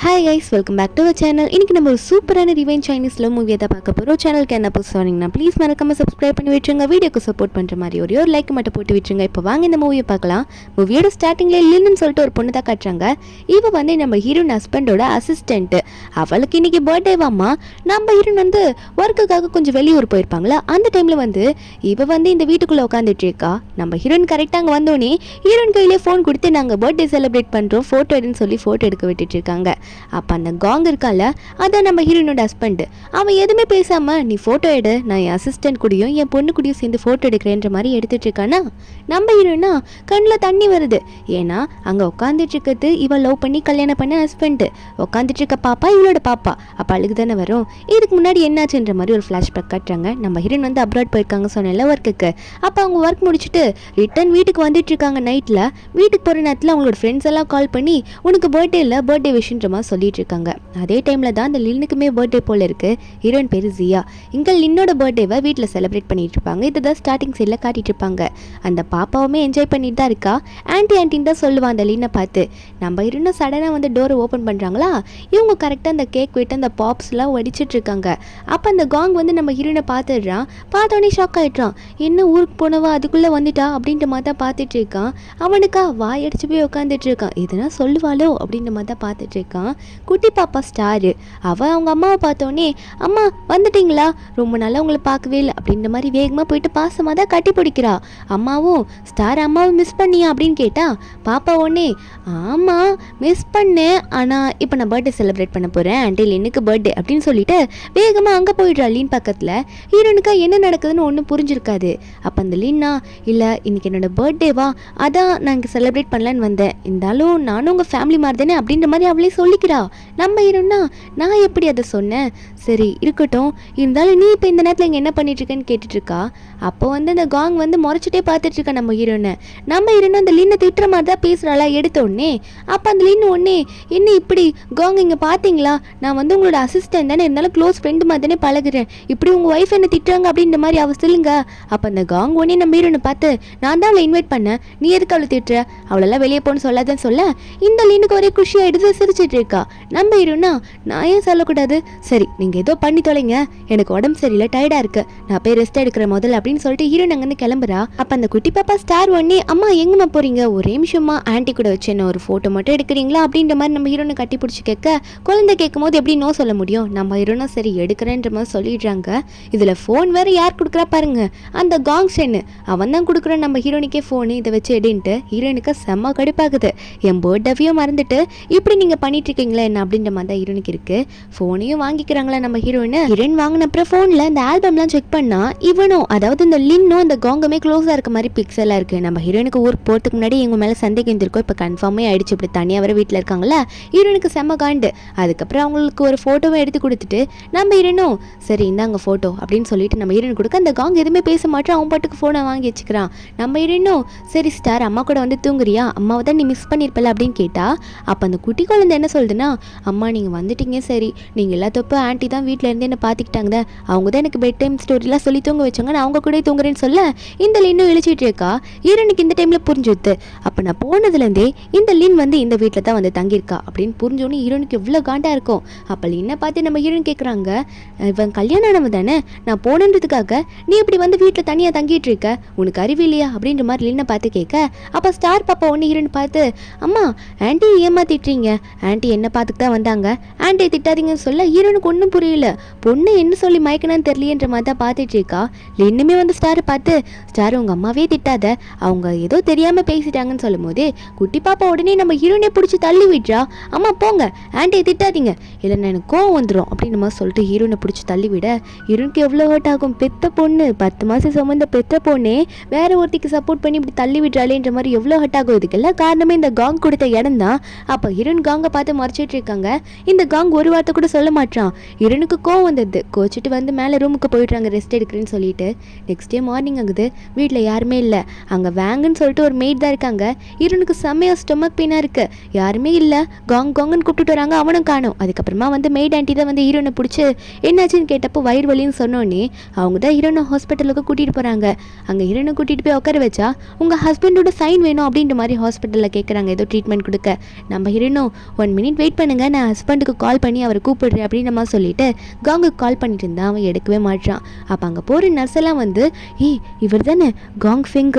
Hi guys, welcome back to our channel. இன்றைக்கி நம்ம ஒரு சூப்பரான ரிவெஞ்ச் சைனீஸ் லவ் மூவியை தான் பார்க்க போகிறோம். சேனலுக்கு என்ன புதுசு சொன்னீங்கன்னா ப்ளீஸ் மறக்காம சப்ஸ்கிரைப் பண்ணி விட்டுருங்க. வீடியோக்கு சப்போர்ட் பண்ணுற மாதிரி ஒரு லைக் மட்டும் போட்டு விட்டுருங்க. இப்போ வாங்க இந்த மூவியை பார்க்கலாம். மூவியோட ஸ்டார்டிங்லேயே லின்னு சொல்லிட்டு ஒரு பொண்ணு தான் காட்டுறாங்க. இவ வந்து நம்ம ஹீரோயின் ஹஸ்பண்டோட அசிஸ்டன்ட்டு. அவளுக்கு இன்றைக்கி பர்த்டேவாம்மா. நம்ம ஹீரோயின் வந்து ஒர்க்குக்காக கொஞ்சம் வெளியூர் போயிருப்பாங்களா, அந்த டைமில் வந்து இவ வந்து இந்த வீட்டுக்குள்ளே உட்காந்துட்டு இருக்கா. நம்ம ஹீரோயின் கரெக்டாக அங்கே வந்தோடனே ஹீரோயின் கையிலே ஃபோன் கொடுத்து நாங்கள் பர்த்டே செலிப்ரேட் பண்ணுறோம், ஃபோட்டோ எடுன்னு சொல்லி ஃபோட்டோ எடுக்க விட்டுட்டு இருக்காங்க. அப்போ அந்த காங் இருக்கால, அதான் நம்ம ஹீரோனோட ஹஸ்பண்ட். அவன் எதுவுமே பேசாம நீ ஃபோட்டோ எடு, நான் என் அசிஸ்டன்ட் கூடயும் என் பொண்ணு கூடயும் சேர்ந்து ஃபோட்டோ எடுக்கிறேன்ற மாதிரி எடுத்துட்டு இருக்கானா. நம்ம ஹீரோனா கண்ணில் தண்ணி வருது. ஏன்னா அங்கே உட்காந்துட்டு இருக்கிறது இவள் லவ் பண்ணி கல்யாணம் பண்ண ஹஸ்பண்ட். உட்காந்துட்டு இருக்க பாப்பா இவளோட பாப்பா. அப்போ அழுகு தானே வரும். இதுக்கு முன்னாடி என்னாச்சுன்ற மாதிரி ஒரு ஃப்ளாஷ்பேக் காட்டுறாங்க. நம்ம ஹீரோயின் வந்து அப்ராட் போயிருக்காங்க சொன்னேன்ல ஒர்க்குக்கு. அப்போ அவங்க ஒர்க் முடிச்சுட்டு ரிட்டர்ன் வீட்டுக்கு வந்துட்டு இருக்காங்க. நைட்டில் வீட்டுக்கு போகிற நேரத்தில் அவங்களோட ஃப்ரெண்ட்ஸ் எல்லாம் கால் பண்ணி உனக்கு பர்த்டே இல்லை, பர்த்டே விஷயன்ற மாதிரி சொல்லிட்டு இருக்காங்க. அதே டைமில் தான் அந்த லின்னுக்குமே பர்த்டே போல இருக்கு. ஹீரோயின் பேர் ஜியா. இங்கே லின்னோட பர்த்டேவை வீட்டில் செலிப்ரேட் பண்ணிட்டு இருப்பாங்க. இதுதான் ஸ்டார்டிங் சைடில் காட்டிட்டு இருப்பாங்க. அந்த பாப்பாவுமே என்ஜாய் பண்ணிட்டு தான் இருக்கா. ஆன்ட்டின்னு தான் சொல்லுவான் அந்த லின்னை பார்த்து. நம்ம ஹீரோயின் சடனாக வந்து டோரை ஓப்பன் பண்ணுறாங்களா. இவங்க கரெக்டாக அந்த கேக் விட்டு அந்த பாப்ஸ்லாம் வடிச்சிட்டு இருக்காங்க. அப்போ அந்த காங் வந்து நம்ம ஹீரோயினை பார்த்துடுறான். பார்த்தோன்னே ஷாக் ஆகிட்டான். என்ன ஊருக்கு போனவா அதுக்குள்ளே வந்துட்டா அப்படின்ற மாதிரி தான் பார்த்துட்டு இருக்கான். அவனுக்கா வாயடிச்சு போய் உட்காந்துட்டு இருக்கான். எதுனா சொல்லுவாளோ அப்படின்ற மாதிரி தான் பார்த்துட்டு இருக்கான். குட்டி பாப்பா ஸ்டாரு. அவள் அவங்க அம்மாவை பார்த்தோன்னே அம்மா வந்துட்டீங்களா, ரொம்ப நாளாக உங்களை பார்க்கவே இல்லை அப்படின்ற மாதிரி வேகமாக போயிட்டு பாசமாக தான் கட்டி பிடிக்கிறா. அம்மாவும் ஸ்டார் அம்மாவை மிஸ் பண்ணியா அப்படின்னு கேட்டா பாப்பா உடனே ஆமாம் மிஸ் பண்ணேன், ஆனால் இப்போ நான் பர்த்டே செலிப்ரேட் பண்ண போகிறேன், ஆண்டி லின்னுக்கு பர்த்டே அப்படின்னு சொல்லிட்டு வேகமாக அங்கே போயிடுறா. லின் பக்கத்தில். ஹீரோனுக்கா என்ன நடக்குதுன்னு ஒன்றும் புரிஞ்சிருக்காது. அப்போ அந்த லின்னா இல்லை இன்னைக்கு என்னோட பர்த்டேவா, அதான் நான் இங்கே செலிப்ரேட் பண்ணலான்னு வந்தேன், இருந்தாலும் நானும் உங்கள் ஃபேமிலி மாதிரி தானே அப்படின்ற மாதிரி அவளே சொல்லிக்கிறா. நம்ம ஹீரோனா நான் எப்படி அதை சொன்னேன், சரி இருக்கட்டும், இருந்தாலும் நீ இப்போ இந்த நேரத்தில் இங்கே என்ன பண்ணிட்டுருக்கேன்னு கேட்டுட்ருக்கா. அப்போ வந்து அந்த காங் வந்து முறைச்சிட்டே பார்த்துட்ருக்கா நம்ம ஹீரோனை. நம்ம ஹீரோனை அந்த லின்னை திட்டுற மாதிரி தான் பேசுகிறாளா எடுத்த உடனே. அப்போ அந்த லின்னு உடனே என்ன இப்படி காங் இங்கே பார்த்தீங்களா, நான் வந்து உங்களோட அசிஸ்டன்ட் தானே, இருந்தாலும் க்ளோஸ் ஃப்ரெண்டு மாதிரி தானே பழகுறேன், இப்படி உங்கள் ஒய்ஃப் என்ன திட்டுறாங்க அப்படின்ற மாதிரி அவள் சொல்லுங்க. அப்போ அந்த காங் உடனே நம்ம ஹீரோனை பார்த்து நான் தான் அவளை இன்வைட் பண்ணேன், நீ எதுக்கு அவளை திட்டுற, அவளெல்லாம் வெளியே போன்னு சொல்லாதான் சொல்ல. இந்த லின்னுக்கு ஒரே குஷியாக எடுத்து சிரிச்சிட்டு இருக்கா. நம்ம ஹீரோனா நான் ஏன் சொல்லக்கூடாது, சரி நீங்கள் ஏதோ பண்ணி தொலைங்க, எனக்கு உடம்பு சரியில்லை, டயர்டாக இருக்கு, நான் போய் ரெஸ்ட் எடுக்கிற முதல்ல அப்படின்னு சொல்லிட்டு ஹீரோயின் அங்கேருந்து கிளம்புறா. அப்போ அந்த குட்டி பாப்பா ஸ்டார் ஒன்னே அம்மா எங்கம்மா போறீங்க, ஒரே நிமிஷமா ஆன்ட்டி கூட வச்சு என்ன ஒரு ஃபோட்டோ மட்டும் எடுக்கிறீங்களா அப்படின்ற மாதிரி நம்ம ஹீரோனை கட்டி பிடிச்சி கேட்க, குழந்தை கேட்கும் போது எப்படி நோ சொல்ல முடியும். நம்ம ஹீரோனா சரி எடுக்கிறேன்ற மாதிரி சொல்லிடுறாங்க. இதில் ஃபோன் வேறு யார் கொடுக்குறா பாருங்க, அந்த காங் சென்னு அவன் தான் கொடுக்குறான் நம்ம ஹீரோனுக்கே ஃபோனு, இதை வச்சு எடுன்ட்டு. ஹீரோனுக்கு செம்ம கடுப்பாகுது. என் பர்த்டேவையும் மறந்துட்டு இப்படி நீங்கள் பண்ணிட்டு இருக்கீங்களா என்ன அப்படின்ற மாதிரி தான் ஹீரோனுக்கு இருக்கு. ஃபோனையும் வாங்கிக்கிறாங்களா நம்ம ஹீரோயின் வாங்கின அப்புறம் ஃபோனில் இந்த ஆல்பம்லாம் செக் பண்ணா இவனும், அதாவது இந்த லின்னும் இந்த காங்குமே க்ளோஸாக இருக்க மாதிரி பிக்ஸ் எல்லாம் இருக்கு. நம்ம ஹீரோனுக்கு ஊருக்கு போகிறதுக்கு முன்னாடி எங்க மேலே சந்தேகம் இருந்திருக்கும், இப்போ கன்ஃபார்மே ஆயிடுச்சு. இப்படி தனியாக வர வீட்டில் இருக்காங்களா, ஹீரோனுக்கு செம்ம காண்டு. அதுக்கப்புறம் அவங்களுக்கு ஒரு ஃபோட்டோவை எடுத்து கொடுத்துட்டு நம்ம ஹீரோனும் சரி இந்தாங்க ஃபோட்டோ அப்படின்னு சொல்லிட்டு நம்ம ஹீரோன் கொடுக்க அந்த காங் எதுவுமே பேச மாட்டான், அவன் பாட்டுக்கு ஃபோனை வாங்கி வச்சுக்கிறான். நம்ம ஹீரோனும் சரி ஸ்டார் அம்மா கூட வந்து தூங்குறியா, அம்மாவை தான் நீ மிஸ் பண்ணியிருப்பல அப்படின்னு கேட்டா. அப்போ அந்த குட்டி குழந்தை என்ன சொல்லுதுன்னா அம்மா நீங்கள் வந்துட்டீங்க, சரி நீங்கள் எல்லாத்தப்போ ஆன்ட்டி தான் வீட்டில் இருந்து என்ன பார்த்துக்கிட்டாங்க, அவங்க தான் எனக்கு பெட் டைம் ஸ்டோரிலாம் சொல்லி தூங்க வச்சாங்க, நான் அவங்க கூட தூங்குறேன்னு சொல்ல இந்த லின்னும் இழிச்சிட்டு இருக்கா. ஹீரோனுக்கு இந்த டைமில் புரிஞ்சுது. அப்போ நான் போனதுலேருந்தே இந்த லின் வந்து இந்த வீட்டில் தான் வந்து தங்கியிருக்கா அப்படின்னு புரிஞ்சோன்னே ஹீரோனுக்கு எவ்வளோ காண்டாக இருக்கும். அப்போ லின்னை பார்த்து நம்ம ஹீரோன் கேட்குறாங்க இவன் கல்யாணம் ஆனவன் தானே, நான் போனன்றதுக்காக நீ இப்படி வந்து வீட்டில் தனியாக தங்கிட்டு இருக்க, உனக்கு அறிவு இல்லையா அப்படின்ற மாதிரி லின்னை பார்த்து கேட்க. அப்போ ஸ்டார் பாப்பா ஒன்று ஹீரோன் பார்த்து அம்மா ஆன்ட்டி ஏமாத்திட்டுறீங்க, ஆன்ட்டி என்ன பார்த்துட்டு தான் வந்தாங்க, ஆன்ட்டி திட்டாதீங்கன்னு சொல்ல ஹீரோனுக்கு ஒன்றும் புரியல, பொண்ணு என்ன சொல்லி மயக்கணும்னு தெரியலன்ற மாதிரி தான் பார்த்துட்டு இருக்கா. இன்னுமே வந்து ஸ்டாரை பார்த்து ஸ்டார் உங்கள் அம்மாவே திட்டாத, அவங்க ஏதோ தெரியாமல் பேசிட்டாங்கன்னு சொல்லும் போது குட்டி பாப்பா உடனே நம்ம ஹீரோனே பிடிச்சி தள்ளி விட்றா. அம்மா போங்க ஆன்ட்டியை திட்டாதீங்க, இல்லைன்னா எனக்கு கோவம் வந்துடும் அப்படின்னு மாதிரி சொல்லிட்டு ஹீரோனை பிடிச்சி தள்ளி விட ஹீரோனுக்கு எவ்வளோ ஹர்ட் ஆகும். பெத்த பொண்ணு 10 மாதம் சுமந்த பெத்த பொண்ணே வேற ஒருத்திக்கு சப்போர்ட் பண்ணி இப்படி தள்ளி விட்றாளேன்ற மாதிரி எவ்வளோ ஹர்ட் ஆகும். இதுக்கெல்லாம் காரணமே இந்த காங் கொடுத்த இடம் தான். அப்போ ஹீரோன் காங்கை பார்த்து மறைச்சிட்டு இருக்காங்க. இந்த காங் ஒரு வார்த்தை கூட சொல்ல மாட்டான். ஹீரோனுக்கு கோவம் வந்தது, கோச்சிட்டு வந்து மேலே ரூமுக்கு போயிடுறாங்க ரெஸ்ட் எடுக்கிறேன்னு சொல்லிட்டு. நெக்ஸ்ட் டே மார்னிங் ஆகுது, வீட்டில் யாருமே இல்லை. அங்கே வேங்குன்னு சொல்லிட்டு ஒரு மெய்ட் தான் இருக்காங்க. ஹீரோனுக்கு செம்மையாக ஸ்டொமக் பெயினாக இருக்குது, யாருமே இல்லை. காங் காங்குன்னு கூப்பிட்டுட்டு வராங்க, அவனும் காணும். அதுக்கப்புறமா வந்து மெய்ட் ஆண்டி தான் வந்து ஹீரோனை பிடிச்சி என்னாச்சுன்னு கேட்டப்போ வயிறு வலின்னு சொன்னோன்னே அவங்க தான் ஹீரோனை ஹாஸ்பிட்டலுக்கு கூட்டிகிட்டு போகிறாங்க. அங்கே ஹீரோனை கூட்டிகிட்டு போய் உட்கார வச்சா உங்கள் ஹஸ்பண்டோட சைன் வேணும் அப்படின்ற மாதிரி ஹாஸ்பிட்டலில் கேட்குறாங்க ஏதோ ட்ரீட்மெண்ட் கொடுக்க. நம்ம ஹீரோனும் 1 மினிட் வெயிட் பண்ணுங்க, நான் ஹஸ்பண்டுக்கு கால் பண்ணி அவரை கூப்பிடுறேன் அப்படின்னு நம்ம சொல்லிட்டு காங்குக்கு கால் பண்ணிட்டு இருந்தா அவன் எடுக்கவே மாட்டான். அப்போ அங்கே போகிற நர்ஸ் எல்லாம் வந்து இவர் தானே காங் ஃபெங்,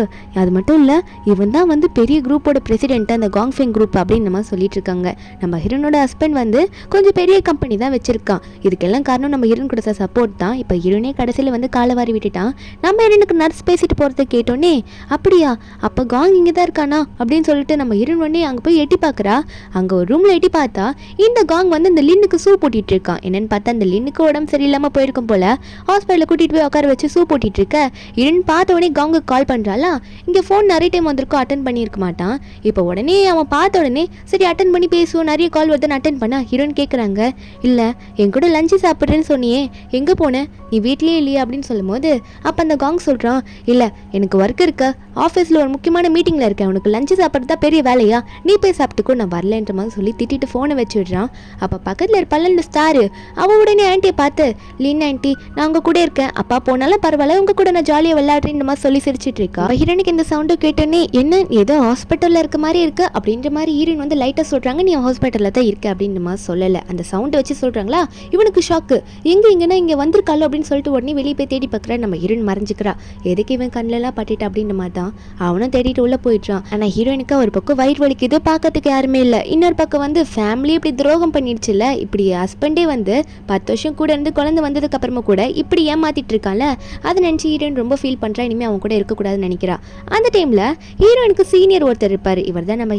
அது மட்டும் இல்லை இவன் தான் வந்து பெரிய குரூப்போட பிரசிடென்ட் அந்த காங் ஃபெங் குரூப் அப்படின்னு நம்ம சொல்லிட்டு இருக்காங்க. நம்ம ஹீரோனோட ஹஸ்பண்ட் வந்து கொஞ்சம் பெரிய கம்பெனி தான் வச்சிருக்கான். இதுக்கெல்லாம் காரணம் நம்ம ஹீரோன் கொடுத்த சப்போர்ட் தான். இப்போ ஹீரோனே கடைசியில் வந்து காலை வாரி விட்டுட்டான். நம்ம ஹீரோனுக்கு நர்ஸ் பேசிட்டு போகிறத கேட்டோன்னே அப்படியா அப்போ காங் இங்கே தான் இருக்கானா அப்படின்னு சொல்லிட்டு நம்ம ஹீரோன் உடனே அங்கே போய் எட்டி பார்க்குறா. அங்கே ஒரு ரூமில் எட்டி பார்த்தா இந்த காங் வந்து இந்த லின்னுக்கு சூ போட்டிட்டு இருக்கான். என்னன்னு பார்த்தா அந்த லின்னுக்கு உடம்பு சரியில்லாமல் போயிருக்கும் போல ஹாஸ்பிட்டலில் கூட்டிகிட்டு போய் உட்கார வச்சு சூ போட்டிட்டு இருக்க. ஹீரோன் பார்த்த உடனே காங்குக்கு கால் பண்ணுறாளா. இங்கே ஃபோன் நிறைய டைம் வந்திருக்கோம், அட்டன் பண்ணியிருக்க மாட்டான். இப்போ உடனே அவன் பார்த்த உடனே சரி அட்டன் பண்ணி பேசுவோம், நிறைய கால் வருதுன்னு அட்டன் பண்ணா ஹீரோன் கேட்குறாங்க, இல்லை என் கூட லஞ்சு சாப்பிட்றேன்னு சொன்னியே எங்கே போனேன், நீ வீட்லேயே இல்லையா அப்படின்னு சொல்லும் போது அப்போ அந்த காங் சொல்கிறான், இல்லை எனக்கு ஒர்க் இருக்க, ஆஃபீஸில் ஒரு முக்கியமான மீட்டிங்கில் இருக்கேன், உனக்கு லஞ்சு சாப்பிட்றது தான் பெரிய வேலையா, நீ போய் சாப்பிட்டுக்கோ நான் வரலன்ற மாதிரி சொல்லி திட்டிட்டு ஃபோனை வச்சு விடுறான். அப்போ பக்கத்தில் இருப்பாள் இந்த ஸ்டாரு, அவள் உடனே ஆன்ட்டியை பார்த்து லின் ஆன்ட்டி நான் உங்கள் கூட இருக்கேன், அப்பா போனாலும் பரவாயில்ல உங்கள் கூட நான் ஜாலியாக விளையாடுறேன் மாதிரி சொல்லி சிரிச்சிட்டு இருக்கா. ஹீரோனுக்கு இந்த சவுண்டு கேட்டோன்னே என்ன ஏதோ ஹாஸ்பிட்டலில் இருக்க மாதிரி இருக்கு அப்படின்ற மாதிரி ஹீரோன் வந்து லைட்டாக சொல்கிறாங்க, நீ ஹாஸ்பிட்டலில் தான் இருக்க அப்படின்ற மாதிரி சொல்லலை, அந்த சவுண்டை வச்சு சொல்கிறாங்களா. இவனுக்கு ஷாக்கு, எங்கன்னா இங்கே வந்திருக்காளோ அப்படின்னு சொல்லிட்டு உடனே வெளியே போய் தேடி பார்க்குறா. நம்ம ஹீரோயின் மறைஞ்சிக்கிறா, எதுக்கு இவன் கண்ணிலலாம் பட்டுட்டா அப்படின்ற மாதிரி தான் அவனும் தேடிட்டு உள்ள போயிடுறான். ஆனால் ஹீரோயினுக்கு ஒரு பக்கம் வயிறு வலிக்குது, பார்க்கறதுக்கு யாருமே இல்லை, இன்னொரு பக்கம் வந்து ஃபேமிலி இப்படி துரோகம் பண்ணிடுச்சுல, இப்படி ஹஸ்பண்டே வந்து 10 வருஷம் கூட இருந்து குழந்தை வந்ததுக்கு அப்புறமா கூட இப்படி ஏமாத்திட்டு இருக்கான்ல, அதை நினச்சி ஹீரோயின் ரொம்ப ஃபீல் பண்ணுறா, இனிமேல் அவன் கூட இருக்கக்கூடாதுன்னு நினைக்கிறா. அந்த டைமில் ஹீரோயினுக்கு சீனியர் ஒருத்தர் இருப்பார், இவர் தான் நம்ம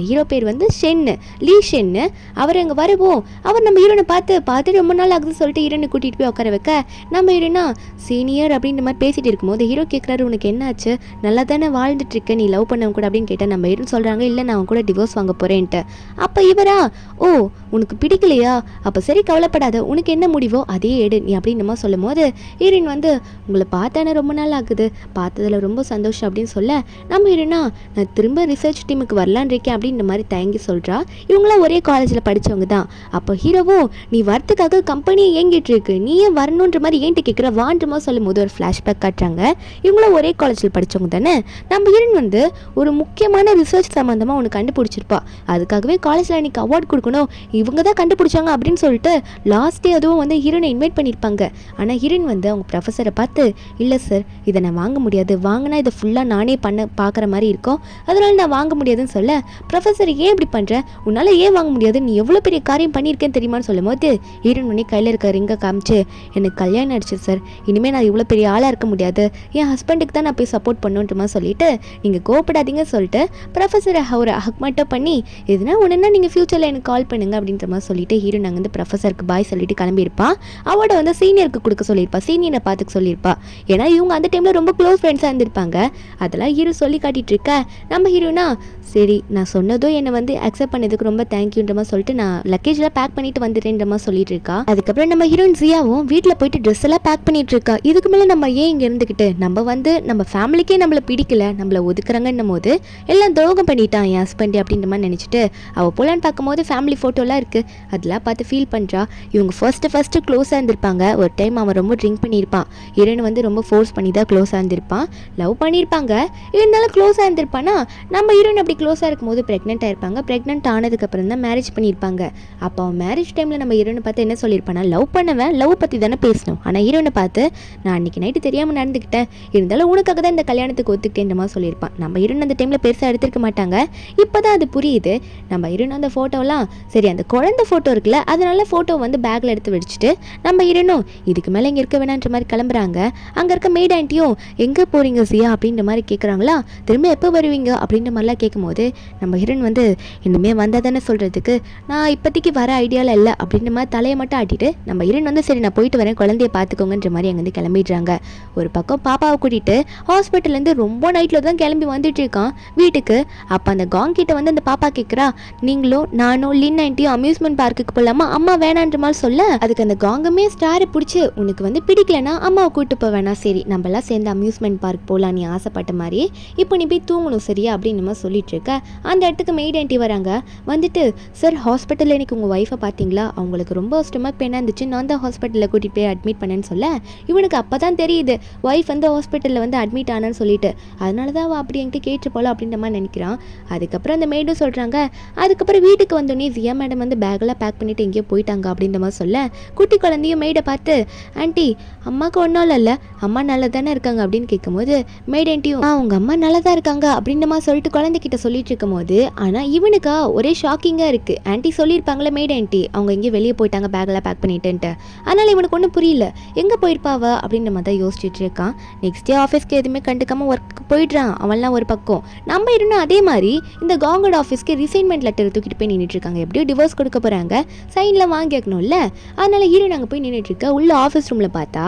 ஹீரோ பேர் வந்து ஷென்னு, லீ ஷென்னு. அவர் அங்கே வருவோம், அவர் நம்ம ஹீரோனை பார்த்து ரொம்ப நாள் ஆகுதுன்னு சொல்லிட்டு ஹீரோனை கூட்டிகிட்டு போய் உட்கார வைக்க, நம்ம ஹீரோனா சீனியர் அப்படின்ற மாதிரி பேசிட்டு இருக்கும்போது ஹீரோ கேட்குறாரு, உனக்கு என்னாச்சு, நல்லா தானே வாழ்ந்துட்டு இருக்க, நீ லவ் பண்ணவங்க கூட அப்படின்னு கேட்டால் நம்ம ஹீரோன்னு சொல்கிறாங்க, இல்லை நான் அவன் கூட டிவோர்ஸ் வாங்க போகிறேன்ட்டு. அப்போ இவரா, ஓ உனக்கு பிடிக்கலையா, அப்போ சரி கவலைப்படாத, உனக்கு என்ன முடிவோ அதே எடு நீ அப்படின்னு நம்ம சொல்லும் போது ஹீரோயின் வந்து உங்களை பார்த்தானே ரொம்ப நாள் ஆகுது, பார்த்ததில் ரொம்ப சந்தோஷம் அப்படின்னு சொல்ல, நம்ம ஹீரோனா நான் திரும்ப ரிசர்ச் டீமுக்கு வரலான் இருக்கேன் அப்படின்ற மாதிரி தயங்கி சொல்கிறா. இவங்களாம் ஒரே காலேஜில் படித்தவங்க தான். அப்போ ஹீரோவும் நீ வரத்துக்காக கம்பெனியை இயங்கிட்டு இருக்கு, நீயே வரணுன்ற மாதிரி ஏன்ட்டு கேட்குற வான்ற மாதிரி சொல்லும் போது ஒரு ஃப்ளாஷ்பேக் காட்டுறாங்க. இவங்களும் ஒரே காலேஜில் படித்தவங்க தானே. நம்ம ஹீரோயின் வந்து ஒரு முக்கியமான ரிசர்ச் சம்மந்தமாக ஒன்று கண்டுபிடிச்சிருப்பா, அதுக்காகவே காலேஜில் அன்றைக்கி அவார்ட் கொடுக்கணும், இவங்க தான் கண்டுபிடிச்சாங்க அப்படின்னு சொல்லிட்டு லாஸ்ட் டே அதுவும் வந்து ஹீரோனை இன்வைட் பண்ணியிருப்பாங்க. ஆனால் ஹீரோயின் வந்து அவங்க ப்ரொஃபஸரை பார்த்து இல்லை சார் இதை நான் வாங்க முடியாது, வாங்கினா இதை ஃபுல்லாக நானே பார்க்குற மாதிரி இருக்கும், அதனால நான் வாங்க முடியாதுன்னு சொல்ல, ப்ரொஃபஸர் ஏன் இப்படி பண்ணுற, உன்னால் ஏன் வாங்க முடியாது, நீ எவ்வளோ பெரிய காரியம் பண்ணியிருக்கேன்னு தெரியுமான்னு சொல்லும் போது ஹீரோயின் உடனே கையில் இருக்க ரிங்கை காமிச்சு எனக்கு கல்யாணம் ஆயிடுச்சு சார், இனிமேல் நான் இவ்வளோ பெரிய ஆளாக இருக்க முடியாது, என் ஹஸ்பண்டுக்கு தான் நான் போய் சப்போர்ட் பண்ணுன்றமா சொல்லிட்டு நீங்கள் கோவப்படாதீங்க சொல்லிட்டு ப்ரொஃபஸரை ஒரு ஹக் மட்டும் பண்ணி எதுனா ஒன்றுனா நீங்கள் ஃப்யூச்சரில் எனக்கு கால் பண்ணுங்க அப்படின்ற மாதிரி சொல்லிட்டு ஹீரோயின் அங்கே வந்து ப்ரொஃபஸருக்கு பாய் சொல்லிட்டு கிளம்பியிருப்பான். அவட வந்து சீனியருக்கு கொடுக்க சொல்லியிருப்பா, சீனியரை பார்த்துக்க சொல்லியிருப்பா, ஏன்னா இவங்க அந்த டைமில் ரொம்ப க்ளோஸ் ஃப்ரெண்ட்ஸாக இருந்திருப்பாங்க. அதெல்லாம் ஹீரோ சொல்லி காட்டிட்டு இருக்க, நம்ம ஹீரோனா சரி நான் சொன்னதும் என்னை வந்து அக்செப்ட் பண்ணதுக்கு ரொம்ப தேங்க்யூன்ற மாதிரி சொல்லிட்டு நான் லக்கேஜில் பேக் பண்ணிட்டு வந்துடுறேன்ற மாதிரி சொல்லிட்டு இருக்கா. அதுக்கப்புறம் நம்ம ஹீரோயின் ஜியாவும் வீட்டில் போயிட்டு ட்ரெஸ் எல்லாம் பேக் பண்ணிட்டு இருக்கா. இதுக்கு மேலே நம்ம ஏன் இங்கே இருந்துக்கிட்டு, நம்ம வந்து நம்ம ஃபேமிலிக்கே நம்மளை பிடிக்கல, நம்மளை ஒதுக்குறாங்கன்னும் போது எல்லாம் துரோகம் பண்ணிட்டான் என் ஹஸ்பண்ட் அப்படின்ற மாதிரி நினச்சிட்டு அவள் போலான்னு பார்க்கும்போது ஃபேமிலி ஃபோட்டோலாம் இருக்குது, அதெல்லாம் பார்த்து ஃபீல் பண்ணுறா. இவங்க ஃபர்ஸ்ட்டு க்ளோஸாக இருந்திருப்பாங்க. ஒரு டைம் அவன் ரொம்ப ட்ரிங்க் பண்ணியிருப்பான், ஹீரோயின் வந்து ரொம்ப ஃபோர்ஸ் பண்ணி தான் க்ளோஸாக இருந்திருப்பான், லவ் பண்ணியிருப்பாங்க, இருந்தாலும் க்ளோஸாக இருந்திருப்பானா. நம்ம ஹீரோயின் அப்படி க்ளோஸாக இருக்கும்போது ப்ரெக்னென்ட் ஆயிருப்பாங்க, ப்ரெக்னென்ட் ஆனதுக்கப்புறம் தான் மேரேஜ் பண்ணியிருப்பாங்க. அப்போ அவன் மேரேஜ் டைமில் நம்ம ஹீரோனை பார்த்து என்ன சொல்லியிருப்பானா, லவ் பண்ணுவேன், லவ் பற்றி தானே பேசணும், ஆனால் ஹீரோனை பார்த்து நான் அன்றைக்கி நைட்டு தெரியாமல் நடந்துக்கிட்டேன், இருந்தாலும் உனக்காக தான் இந்த கல்யாணத்துக்கு ஒத்துக்கிட்டேன்ற மாதிரி சொல்லியிருப்பான். நம்ம ஹீரோயின் அந்த டைமில் பெருசாக எடுத்துருக்க மாட்டாங்க, இப்போ தான் அது புரியுது. நம்ம ஹீரோயின் அந்த ஃபோட்டோலாம் சரி அந்த குழந்தை ஃபோட்டோ இருக்குல்ல, அதனால ஃபோட்டோ வந்து பேக்கில் எடுத்து வச்சுட்டு நம்ம ஹீரோனும் இதுக்கு மேலே இங்கே இருக்க வேணான்ற மாதிரி கிளம்புறாங்க. அங்கே இருக்க மேட் ஆண்டியும் எங்கே போகிறீங்க சியா அப்படின்ற மாதிரி கேட்குறாங்களா, திரும்ப எப்போ வருவீங்க அப்படின்ற மாதிரிலாம் கேட்கும்போது நம்ம ஹீரோயின் வந்து இனிமேல் வந்தால் தானே சொல்கிறதுக்கு நான் இப்போதைக்கு வர ஐடியாவில் இல்லை அப்படின்ற மாதிரி தலையை மட்டும் ஆட்டிட்டு நம்ம ஹீரோயின் வந்து சரி நான் போயிட்டு வரேன் குழந்தைய பார்த்துக்கோங்கன்ற மாதிரி அங்கேருந்து கிளம்பிடுறாங்க. ஒரு பக்கம் பாப்பாவை கூட்டிகிட்டு ஹாஸ்பிட்டல்லேருந்து ரொம்ப நைட்டில் தான் கிளம்பி வந்துட்டு இருக்கான் வீட்டுக்கு. அப்போ அந்த காங் கிட்ட வந்து அந்த பாப்பா கேட்குறா, நீங்களும் நானும் லின் ஆண்டியும் அம்யூஸ்மெண்ட் பார்க்குக்கு போகலாமா, அம்மா வேணான்ற மாதிரி சொல்ல, அதுக்கு அந்த காங்குமே ஸ்டாரை பிடிச்சி உனக்கு வந்து பிடிக்கலன்னா அம்மாவை கூப்பிட்டு போவேணா, சரி நம்மளாம் சேர்ந்து அம்யூஸ்மெண்ட் பார்க் போகலாம் நீ ஆசைப்பட்ட மாதிரி, இப்போ நீ போய் தூங்கணும் சரியா அப்படின்னு நம்ம சொல்லிட்டு இருக்க. அந்த இடத்துக்கு மெய்ட் ஆண்டி வராங்க. வந்துட்டு சார் ஹாஸ்பிட்டலில் எனக்கு உங்கள் ஒய்ஃபை பார்த்தீங்களா, அவங்களுக்கு ரொம்ப ஸ்டொமக் பெயினாக இருந்துச்சு, நான் தான் ஹாஸ்பிட்டலில் கூட்டிகிட்டு போய் அட்மிட் பண்ணேன்னு சொல்ல, இவனுக்கு அப்போ தான் தெரியுது ஒய்ஃப் வந்து ஹாஸ்பிட்டலில் வந்து அட்மிட் ஆனான்னு சொல்லிட்டு, அதனால தான் அவள் அப்படி என்கிட்ட கேட்டு போகலாம் அப்படின்ற மாதிரி நினைக்கிறான். அதுக்கப்புறம் அந்த மெய்டும் சொல்கிறாங்க. அதுக்கப்புறம் வீட்டுக்கு வந்தோடனே ஜியா மேடம் வந்து பேக்கெல்லாம் பேக் பண்ணிட்டு எங்கேயோ போயிட்டாங்க அப்படின்ற மாதிரி சொல்ல, குட்டி குழந்தையும் மெய்டை பார்த்து, ஆண்டி அம்மாவுக்கு ஒன்றும் இல்லை, அம்மா நல்லா தானே இருக்காங்க அப்படின்னு கேட்கும்போது, மெய்ட் ஆண்டியும் அவங்க அம்மா நல்லா தான் இருக்காங்க அப்படின்ற மாதிரி சொல்லிட்டு குழந்தைகிட்ட சொல்லிட்டு இருக்கும் போது, ஆனால் இவனுக்கா ஒரே ஷாக்கிங்காக இருக்குது. ஆண்டி சொல்லியிருப்பாங்களே மெய்ட் ஆண்டி அவங்க எங்கேயும் வெளியே போயிட்டாங்க பேக்கெல்லாம் பேக் பண்ணிட்டுன்ட்டு. அதனால் இவனுக்கு ஒன்றும் புரியல, எங்கே போயிருப்பாவ அப்படின்ற மாதிரி தான் யோசிச்சுட்டு இருக்கான். நெக்ஸ்ட் டே ஆஃபீஸ்க்கு எதுவுமே கண்டுக்காமல் ஒர்க்கு போயிடுறான். அவன்லாம் ஒரு பக்கம். நம்ம இருந்தும் அதே மாதிரி இந்த கவர்மெண்ட் ஆஃபீஸ்க்கு ரிசைன்மெண்ட் லெட்டர் தூக்கிட்டு போய் நின்றுட்டு இருக்காங்க. எப்படியும் டிவோர்ஸ் கொடுக்க போகிறாங்க, சைனில் வாங்கி வைக்கணும்ல. அதனால் ஹீரோ நாங்கள் போய் நின்றுட்டு இருக்க உள்ள ஆஃபீஸ் ரூமில் பார்த்தா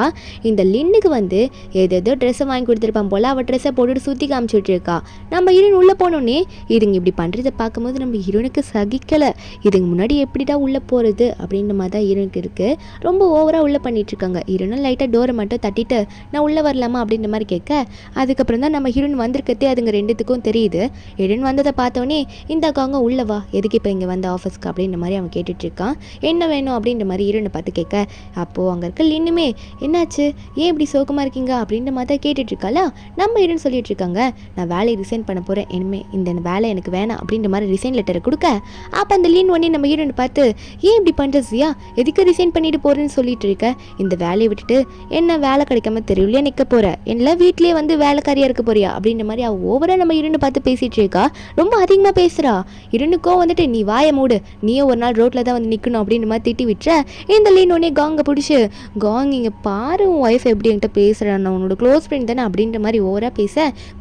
இந்த லின்னுக்கு வந்து ஏதேதோ ட்ரெஸ்ஸை வாங்கி கொடுத்துருப்பான் போல். அவள் ட்ரெஸ்ஸை போட்டுட்டு சுற்றி காமிச்சிட்டு இருக்கா. நம்ம ஹீரோயின் உள்ளே போனோன்னே இதுங்க இப்படி பண்ணுறதை பார்க்கும்போது நம்ம ஹீரோனுக்கு சகிக்கலை. இதுங்க முன்னாடி எப்படிடா உள்ளே போகிறது அப்படின்ற மாதிரி தான் ஹீரோனுக்கு இருக்குது. ரொம்ப ஓவராக உள்ளே பண்ணிகிட்ருக்காங்க. ஹீரோனும் லைட்டாக டோரை மட்டும் தட்டிட்டு நான் உள்ளே வரலாமா அப்படின்ற மாதிரி கேட்க, அதுக்கப்புறம் தான் நம்ம ஹீரோயின் வந்திருக்கதே அதுங்க ரெண்டுத்துக்கும் தெரியுது. ஹீரோயின் வந்ததை பார்த்தோன்னே இந்த அக்காங்க உள்ளே வா, எதுக்கு இப்போ இங்கே வந்த ஆஃபீஸ்க்கு அப்படின்ற மாதிரி அவன் கேட்டுட்ருக்கான். என்ன வேணும் அப்படின்ற மாதிரி ஹீரோனை பார்த்து கேட்க, அப்போது அங்கே இருக்க லின்னுமே என்னாச்சு ஏன் இப்படி சோகமாக இருக்கீங்க அப்படின்ற மாதிரி தான் கேட்டுட்ருக்காளா. நம்ம ஹீரோன்னு சொல்லிட்டு இருக்காங்க, நான் வேலையை ரிசைன் பண்ண போகிறேன், இனிமேல் இந்த வேலை எனக்கு வேணாம் அப்படின்ற மாதிரி ரிசைன் லெட்டரை கொடுக்க, அப்போ அந்த லின் உடனே நம்ம ஹீரோனை பார்த்து, ஏன் இப்படி பண்ணுறசியா, எதுக்கு ரிசைன் பண்ணிட்டு போகிறேன்னு சொல்லிட்டு இருக்க, இந்த வேலையை விட்டுட்டு என்ன வேலை கிடைக்காம தெரியலையா நிற்க போகிற, என்ன வீட்லேயே வந்து வேலைக்காரியாக இருக்க போறியா அப்படின்ற மாதிரி அவள் ஓவராக நம்ம ஹீரோனை பார்த்து பேசிகிட்டு இருக்கா. ரொம்ப அதிகமாக பேசுகிறா. ஹீரோனுக்கோ வந்துட்டு நீ வாயை மூடு, நீயே ஒரு நாள் ரோட்டில் தான் வந்து நிற்கணும் அப்படின்ற மாதிரி திட்டி விட்டுற. இந்த லின் உடனே காங்கை பிடிச்சி, காங் இங்கே பாரு உன் ஒய்ஃப் எப்படி என்கிட்ட பேசுகிறான், உன்னோட க்ளோஸ் ஃப்ரெண்ட் தானே அப்படின்ற மாதிரி ஓவராக பேச,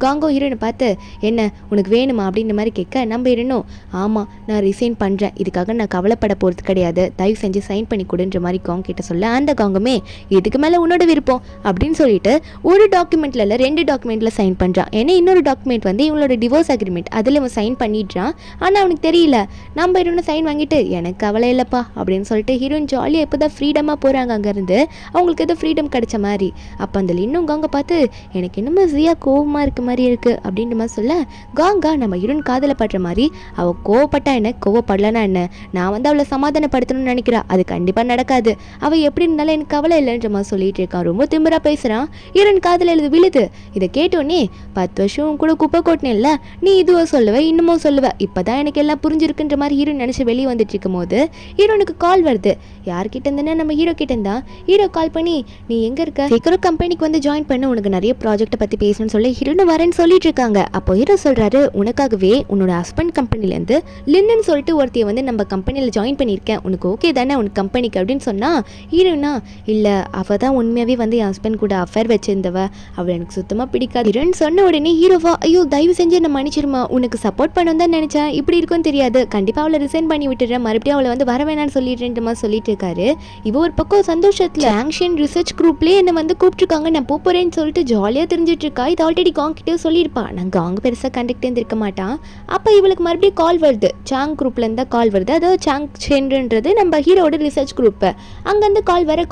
காங்கோ ஹீரோனை பார்த்து என்ன உனக்கு வேணுமா அப்படின்ற மாதிரி கேட்க, நம்ம ஹீரோனும் ஆமாம் நான் ரிசைன் பண்ணுறேன், இதுக்காக நான் கவலைப்பட போகிறது கிடையாது, தயவு செஞ்சு சைன் பண்ணி கொடுன்ற மாதிரி காங் கிட்ட சொல்ல, அந்த காங்குமே இதுக்கு மேலே உன்னோட விருப்பம் அப்படின்னு சொல்லிட்டு ஒரு டாக்குமெண்ட்ல இல்லை 2 டாக்குமெண்ட்ல சைன் பண்ணுறான். ஏன்னா இன்னொரு டாக்குமெண்ட் வந்து இவங்களோட டிவோர்ஸ் அக்ரிமெண்ட், அதில் இவன் சைன் பண்ணிடுறான். ஆனால் அவனுக்கு தெரியல. நம்ம ஹீரோனை சைன் வாங்கிட்டு எனக்கு கவலை இல்லைப்பா அப்படின்னு சொல்லிட்டு ஹீரோயின் ஜாலியாக இப்போ தான் ஃப்ரீடமாக போகிறாங்க அங்கேருந்து. அவங்களுக்கு ஏதோ ஃப்ரீடம் கிடைச்ச மாதிரி. அப்போ அந்த லின்னும் காங்க பார்த்து எனக்கு என்னமோ ஜியா கோவமாக இருக்க மாதிரி இருக்குது அப்படின்ற மாதிரி சொல்ல, காங்கா நம்ம ஹீரோயின் காதலை படுற மாதிரி அவள் கோவப்பட்டா என்ன கோவப்படலன்னா என்ன, நான் வந்து அவளை சமாதானப்படுத்தணும்னு நினைக்கிறா, அது கண்டிப்பாக நடக்காது, அவள் எப்படி இருந்தாலும் எனக்கு கவலை இல்லைன்ற மாதிரி சொல்லிட்டு இருக்கான். ரொம்ப திமிரா பேசுகிறான். ஹீரோயின் காதல் எழுது விழுது. இதை கேட்டோன்னே 10 வருஷம் கூட குப்பை கொட்டினில்ல, நீ இதுவும் சொல்லுவ இன்னமும் சொல்லுவ, இப்போதான் எனக்கு எல்லாம் புரிஞ்சிருக்குன்ற மாதிரி ஹீரோயின் நினச்சி வெளியே வந்துட்டு இருக்கும் போது ஹீரோனுக்கு கால் வருது. யார்கிட்ட இருந்தேன்னா நம்ம ஹீரோ கிட்ட இருந்தா. ஹீரோ கால் பண்ணி நீ எங்கே இருக்க, சீக்கிரம் கம்பெனிக்கு வந்து ஜாயின் பண்ண, உனக்கு நிறைய ப்ராஜெக்ட்டை பற்றி பேசணும்னு சொல்லி ஹீரோன்னு வரேன்னு சொல்லிட்டு இருக்காங்க. அப்போ ஹீரோ சொல்கிறாரு, உனக்காகவே உன்னோட ஹஸ்பண்ட் கம்பெனிலேருந்து லின்னு சொல்லிட்டு ஒருத்தையை வந்து நம்ம கம்பெனியில் ஜாயின் பண்ணியிருக்கேன், உனக்கு ஓகே தானே உனக்கு கம்பெனிக்கு அப்படின்னு சொன்னால், ஹீரோனா இல்லை அவள் தான் உண்மையாகவே வந்து என் ஹஸ்பண்ட் கூட அஃபேர் வச்சிருந்தவ, அவள் எனக்கு சுத்தமாக பிடிக்காது ஹீரோன்னு சொன்ன உடனே ஹீரோவா ஐயோ தயவு செஞ்சு என்ன மன்னிச்சிருமா, உனக்கு சப்போர்ட் பண்ணணும் தான் நினச்சேன், இப்படி இருக்கும்னு தெரியாது, கண்டிப்பாக அவளை ரிசைன் பண்ணி விட்டுறேன், மறுபடியும் அவளை வந்து வர வேணான்னு சொல்லிடுறேன்ற மாதிரி சொல்லிட்டு இருக்காரு. இவ ஒரு பக்கம் சந்தோஷத்தில் ஆங்ஷன் ரிசர்ச் குரூப்லேயே என்னை வந்து கூப்பிட்டுருக்காங்க, நான் போகிறேன்னு சொல்லிட்டு ஜாலியாக தெரிஞ்சிட்டு இருக்கா. இது ஆல்ரெடி காங் கிட்டே சொல்லியிருப்பா, நான் காங் பெருசாக கண்டக்டே இருக்க மாட்டான். அப்போ இவளுக்கு மறுபடியும் கால் வருது, சாங் குரூப்லேருந்து தான் கால் வருது. அதாவது சாங் சென்றது நம்ம ஹீரோட ரிசர்ச் குரூப்பு. அங்கேருந்து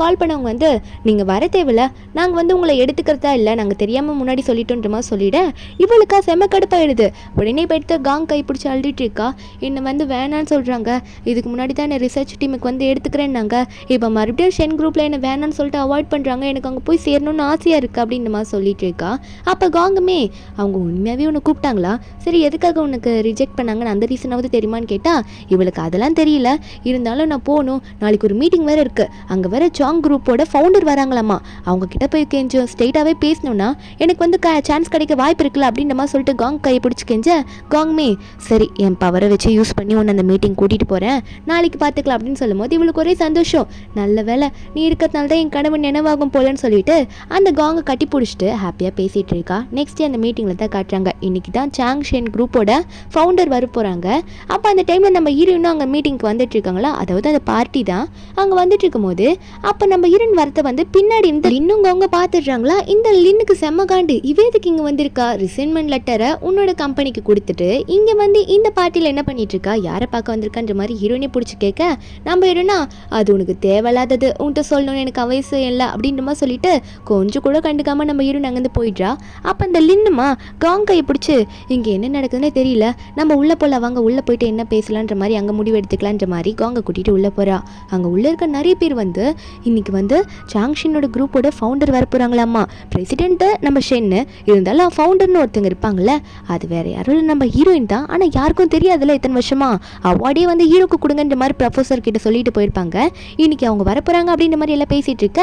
கால் பண்ணவங்க வந்து நீங்கள் வர தேவையில்ல, நாங்கள் வந்து உங்களை எடுத்துக்கிறதா இல்லை, நாங்கள் தெரியாமல் முன்னாடி சொல்லிட்டோன்ற மாதிரி சொல்லிட இவளுக்கா செம்ம கடுப்பாயிடுது. உடனே போயிட்டு காங் கை பிடிச்சி அழுதுட்டு இருக்கா. என்னை வந்து வேணான்னு சொல்கிறாங்க, இதுக்கு முன்னாடி தான் என்னை ரிசர்ச் டீமுக்கு வந்து எடுத்துக்கிறேன்னாங்க, இப்போ மறுபடியும் ஷென் குரூப்பில் என்னை வேணான்னு சொல்லிட்டு அவாய்ட் பண்ணுறாங்க, எனக்கு அங்கே போய் சேரணும்னு ஆசையாக இருக்குது அப்படின்ற மாதிரி சொல்லிட்டு இருக்கா. அப்போ காங்குமே அவங்க உண்மையாகவே உன்னை கூப்பிட்டாங்களா, சரி எதுக்காக உனக்கு ரிஜெக்ட் பண்ணாங்கன்னு அந்த ரீசனாவது தெரியுமான்னு கேட்டால் இவளுக்கு அதெல்லாம் தெரியல, இருந்தாலும் நான் போகணும், நாளைக்கு ஒரு மீட்டிங் வேறு இருக்குது, அங்கே வேறு சாங் குரூப்போட ஃபவுண்டர் வராங்களாமா, அவங்க கிட்ட போய் கொஞ்சம் ஸ்ட்ரெயிட்டாகவே பேசணும்னா எனக்கு வந்து சான்ஸ் கிடைக்க வாய்ப்பு இருக்குல்ல அப்படின்ற மாதிரி சொல்லிட்டு காங் கையை பிடிச்சி கெஞ்ச, காங்மே சரி என் பவரை வச்சு யூஸ் பண்ணி உன்னை அந்த மீட்டிங் கூட்டிகிட்டு போகிறேன், நாளைக்கு பார்த்துக்கலாம் அப்படின்னு சொல்லும்போது இவளுக்கு ஒரே சந்தோஷம். நல்ல வேலை நீ இருக்கிறதுனால தான் என் கனவு நினைவாகும் போலன்னு சொல்லிட்டு அந்த காங்கை கட்டி பிடிச்சிட்டு ஹாப்பியாக பேசிகிட்டு இருக்கா. நெக்ஸ்ட் அந்த மீட்டிங்கில் தான் காட்டுறாங்க, இன்னைக்கு தான் சாங் ஷென் குரூப்போட ஃபவுண்டர் வர போகிறாங்க. அப்போ அந்த டைமில் நம்ம ஹீரோயினும் அங்கே மீட்டிங்க்கு வந்துட்டு இருக்காங்களா, அதாவது அந்த பார்ட்டி தான் அங்கே வந்துட்டு இருக்கும்போது அப்போ நம்ம ஹீரோயின் வரத்தை வந்து பின்னாடி இந்த லின்னுங்க அவங்க பார்த்துடுறாங்களா. இந்த லின்னுக்கு செம்ம காண்டு, இவேதுக்கு இங்கே வந்திருக்கா, ரிசைன்மெண்ட் லெட்டரை உன்னோட கம்பெனிக்கு கொடுத்துட்டு இங்கே வந்து இந்த பார்ட்டியில் என்ன பண்ணிட்டு இருக்கா, யாரை பார்க்க வந்திருக்கான்ற மாதிரி ஹீரோயினை பிடிச்சி கேட்க, நம்ம ஹீரோனா அது உனக்கு தேவையில்லாதது, உன்கிட்ட சொல்லணும்னு எனக்கு அவசியம் இல்லை அப்படின்ற மாதிரி சொல்லிட்டு கொஞ்சம் கூட கண்டுக்காம நம்ம ஹீரோயின் அங்கேருந்து போயிடுறா. அப்போ அந்த லின்னுமா காங் கையை பிடிச்சி இங்கே என்ன நடக்குதுன்னே தெரியல, நம்ம உள்ளே போகலாம் வாங்க, உள்ளே போயிட்டு என்ன பேசலான்ற மாதிரி அங்கே முடிவு எடுத்துக்கலான்ற மாதிரி காங்கை கூட்டிகிட்டு உள்ளே போகிறா. அங்கே உள்ளே இருக்க நிறைய பேர் வந்து இன்னைக்கு வந்து சாங்ஷினோட குரூப்போட ஃபவுண்டர் வர போகிறாங்களாம்மா. பிரசிடென்ட்டு நம்ம ஷென்னு, இருந்தாலும் ஃபவுண்டர்னு ஒருத்தங்க இருப்பாங்கள்ல, அது வேறு யாரும் இல்லை நம்ம ஹீரோயின் தான், ஆனால் யாருக்கும் தெரியாதுல்ல இத்தனை வருஷமா அவார்டே வந்து ஹீரோக்கு கொடுங்கன்ற மாதிரி ப்ரொஃபஸர் கிட்ட சொல்லிட்டு போயிருப்பாங்க. இன்னைக்கு அவங்க வரப்போறாங்க அப்படின்ற மாதிரி எல்லாம் பேசிட்டு இருக்க.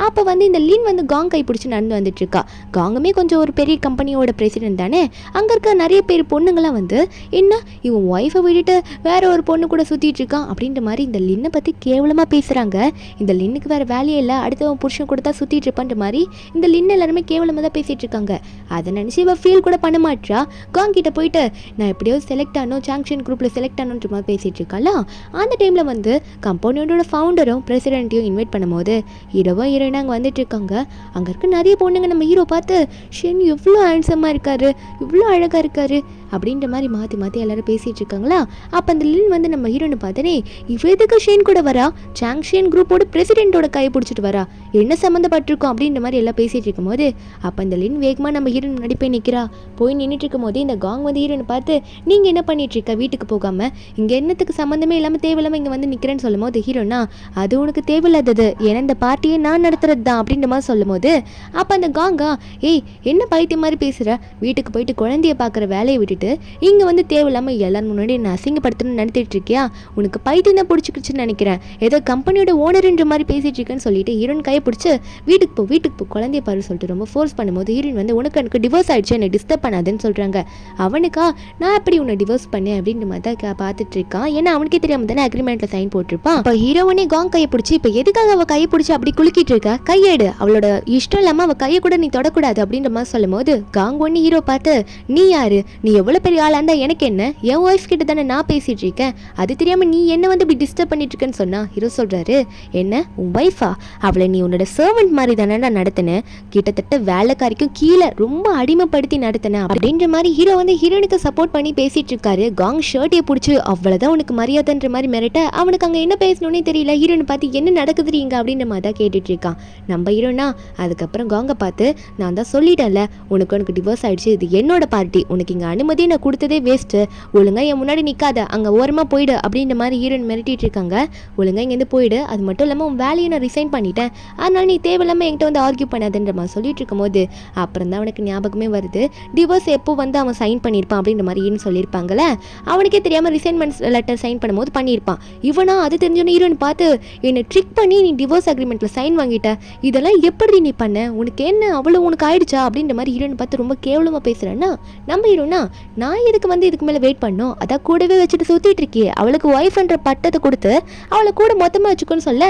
அப்போ வந்து இந்த லின் வந்து காங் கை பிடிச்சி நடந்து வந்துட்டு இருக்கா. காங்குமே கொஞ்சம் ஒரு பெரிய கம்பெனியோட பிரசிடென்ட் தானே. அங்க இருக்க நிறைய பேர் பொண்ணுங்களாம் வந்து என்ன இவன் ஒய்ஃபை விட்டுட்டு வேற ஒரு பொண்ணு கூட சுத்திட்டு இருக்கான் அப்படின்ற மாதிரி இந்த லின்னை பத்தி கேவலமா பேசுறாங்க. இந்த லின்னுக்கு வேற வேலையே இல்லை, அடுத்தவன் புருஷன் கூட தான் சுத்திட்டு இருப்பான்ற மாதிரி இந்த லின் எல்லாருமே கேவலமா தான் பேசிட்டு இருக்காங்க. அதை நினைச்சு இவ ஃபீல் கூட பண்ண மாட்டா. காங் கிட்ட போயிட்டு நான் எப்படியோ செலக்ட் ஆனோம், சாங்ஷன் குரூப்ல செலக்ட் ஆனோன்ற மாதிரி பேசிட்டு இருக்காளா. அந்த டைம்ல வந்து கம்பெனியோட ஃபவுண்டரும் பிரசிடென்ட்டையும் இன்வைட் பண்ணும்போது ஹீரோவா ஹீரோயினா அங்கே வந்துட்டு இருக்காங்க. அங்கே இருக்க நிறைய பொண்ணுங்க நம்ம ஹீரோ பார்த்து ஷென் எவ்வளோ ஹேண்ட்ஸமாக இருக்காரு, இவ்வளோ அழகாக இருக்காரு அப்படின்ற மாதிரி மாற்றி மாற்றி எல்லாரும் பேசிகிட்டு இருக்காங்களா. அப்போ அந்த லின் வந்து நம்ம ஹீரோன்னு பார்த்தனே இவ எதுக்கு ஷேன் கூட வரா, சாங்ஷன் குரூப்போட பிரசிடென்ட்டோட கையை பிடிச்சிட்டு வரா, என்ன சம்மந்தப்பட்டிருக்கோம் அப்படின்ற மாதிரி எல்லாம் பேசிகிட்டு இருக்கும்போது அப்போ அந்த லின் வேகமாக நம்ம ஹீரோன் முன்னாடி போய் நிற்கிறா. போய் நின்றுட்டு இருக்கும் போது இந்த காங் வந்து ஹீரோனை பார்த்து நீங்கள் என்ன பண்ணிட்டு இருக்க, வீட்டுக்கு போகாமல் இங்கே என்னத்துக்கு சம்மந்தமே இல்லாமல் தேவையில்லாமல் இங்கே வந்து நிற்கிறேன்னு சொல்லும் போது ஹீரோனா அது உனக்கு தேவையில்லாதது, ஏன்னா இந்த பார்ட்டியை நான் நடத்துறது தான் அப்படின்ற மாதிரி சொல்லும் போது அப்போ அந்த காங்கா ஏய் என்ன பைத்தியம் மாதிரி பேசுகிற, வீட்டுக்கு போயிட்டு குழந்தைய பார்க்குற வேலையை விட்டுட்டு இங்கே வந்து தேவையில்லாமல் எல்லாரும் முன்னாடி என்ன அசிங்கப்படுத்தணும்னு நினைச்சிட்டு இருக்கியா, உனக்கு பைத்தியம் தான் பிடிச்சிக்கிச்சுன்னு நினைக்கிறேன், ஏதோ கம்பெனியோட ஓனருன்ற மாதிரி பேசிட்டு இருக்கேன்னு சொல்லிட்டு ஹீரோன் கையை பிடிச்சி வீட்டுக்கு போ குழந்தைய பாரு சொல்லிட்டு ரொம்ப ஃபோர்ஸ் பண்ணும்போது ஹீரோயின் வந்து உனக்கு எனக்கு டிவோர்ஸ் ஆயிடுச்சு, என்னை டிஸ்டர்ப் பண்ணாதுன்னு சொல்கிறாங்க. அவனுக்கா நான் எப்படி உன்னை டிவோர்ஸ் பண்ணேன் அப்படின்ற மாதிரி தான் பார்த்துட்டு இருக்கான். ஏன்னா அவனுக்கே தெரியாம தானே அக்ரிமெண்ட்ல சைன் போட்டிருப்பான். இப்போ ஹீரோவனே காங் கையை பிடிச்சி இப்போ எதுக்காக அவள் கையை பிடிச்சி அப்படி குலுக்கிட்டு இருக்க, கையேடு, அவளோட இஷ்டம் இல்லாமல் அவள் கையை கூட நீ தொடக்கூடாது அப்படின்ற மாதிரி சொல்லும் போது காங் ஒன்று ஹீரோ பார்த்து நீ யாரு, நீ எவ்வளோ பெரிய ஆளாக இருந்தால் எனக்கு என்ன, என் ஒய்ஃப் கிட்ட தானே நான் பேசிட்டு இருக்கேன், அது தெரியாமல் நீ என்ன வந்து இப்படி டிஸ்டர்ப் பண்ணிட்டு இருக்கேன்னு சொன்னா ஹீரோ சொல்கிறாரு என்ன உன் ஒய்ஃபா, அவளை நீ உன்னோட சர்வெண்ட் மாதிரி தானே நான் நடத்தினேன், கிட்டத்தட்ட வேலைக்காரிக்கும் கீழே ரொம்ப அடிமைப்படுத்தி நடத்தினேன் அப்படின்ற மாதிரி ஹீரோ வந்து ஹீரோனுக்கு சப்போர்ட் பண்ணி பேசிட்டு இருக்காரு. காங் ஷர்ட்டையை பிடிச்சி அவ்வளோதான் உனக்கு மரியாதைன்ற மாதிரி மிரட்ட அவனுக்கு அங்கே என்ன பேசணுன்னே தெரியல. ஹீரோனை பார்த்து என்ன நடக்குதுறீங்க அப்படின்ற மாதிரி தான் கேட்டுட்டு இருக்கான் நம்ம ஹீரோனா. அதுக்கப்புறம் காங்கை பார்த்து நான் தான் சொல்லிட்டேன்ல உனக்கு டிவோர்ஸ் ஆயிடுச்சு, இது என்னோட பார்ட்டி, உனக்கு இங்கே அனுமதியை நான் கொடுத்ததே வேஸ்ட்டு, ஒழுங்காக என் முன்னாடி நிற்காத, அங்கே ஓரமாக போயிடு அப்படின்ற மாதிரி ஹீரோயின் மிரட்டிட்டு இருக்காங்க. ஒழுங்காக இங்கேருந்து போயிடு, அது மட்டும் இல்லாமல் உன் வேலையை நான் ரிசைன் பண்ணிட்டேன், அதனால நீ தேவையில்லாமல் என்கிட்ட வந்து ஆர்கியூ பண்ணாதுன்ற மாதிரி சொல்லிட்டு இருக்கும்போது அப்புறம் தான் அவனுக்கு ஞாபகமே வருது டிவோர்ஸ் எப்போ வந்து அவன் சைன் பண்ணியிருப்பான் அப்படின்ற மாதிரி ஹீரோயின் சொல்லியிருப்பாங்கல்ல. அவனுக்கே தெரியாமல் ரிசைன்மெண்ட் லெட்டர் சைன் பண்ணும்போது பண்ணியிருப்பான். இவனா அது தெரிஞ்சோன்னு ஹீரோயின் பார்த்து என்னை ட்ரிக் பண்ணி நீ டிவோர்ஸ் அக்ரிமெண்ட்டில் சைன் வாங்கிட்ட, இதெல்லாம் எப்படி நீ பண்ண, உனக்கு என்ன அவ்வளோ உனக்கு ஆயிடுச்சா அப்படின்ற மாதிரி ஹீரோயின் பார்த்து ரொம்ப கேவலமாக பேசுகிறேன்னா நம்ம ஹீரோனா நான் எதுக்கு வந்து இதுக்கு மேலே வெயிட் பண்ணோம், அதான் கூடவே வச்சுட்டு சுற்றிட்டு இருக்கியே, அவளுக்கு ஒய்ஃப்ன்ற பட்டத்தை கொடுத்து அவளை கூட மொத்தமாக வச்சுக்கோன்னு சொல்ல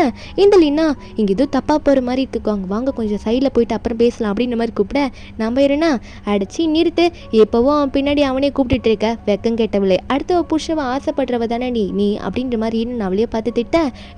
இந்த லீனா இங்கே எதுவும் தப்பாக போகிற மாதிரி இருக்குவாங்க, வாங்க கொஞ்சம் சைடில் போயிட்டு அப்புறம் பேசலாம் அப்படின்ற மாதிரி கூப்பிட நம்ம ஹீரோனா அடிச்சு நிறுத்து, எப்போவும் அவன் பின்னாடி அவனே கூப்பிட்டுட்டு இருக்க வெக்கம் கேட்டவளே, அடுத்த புருஷவன் ஆசைப்படுறவ தானே நீ அப்படின்ற மாதிரி நான் அவளையே பார்த்து திட்ட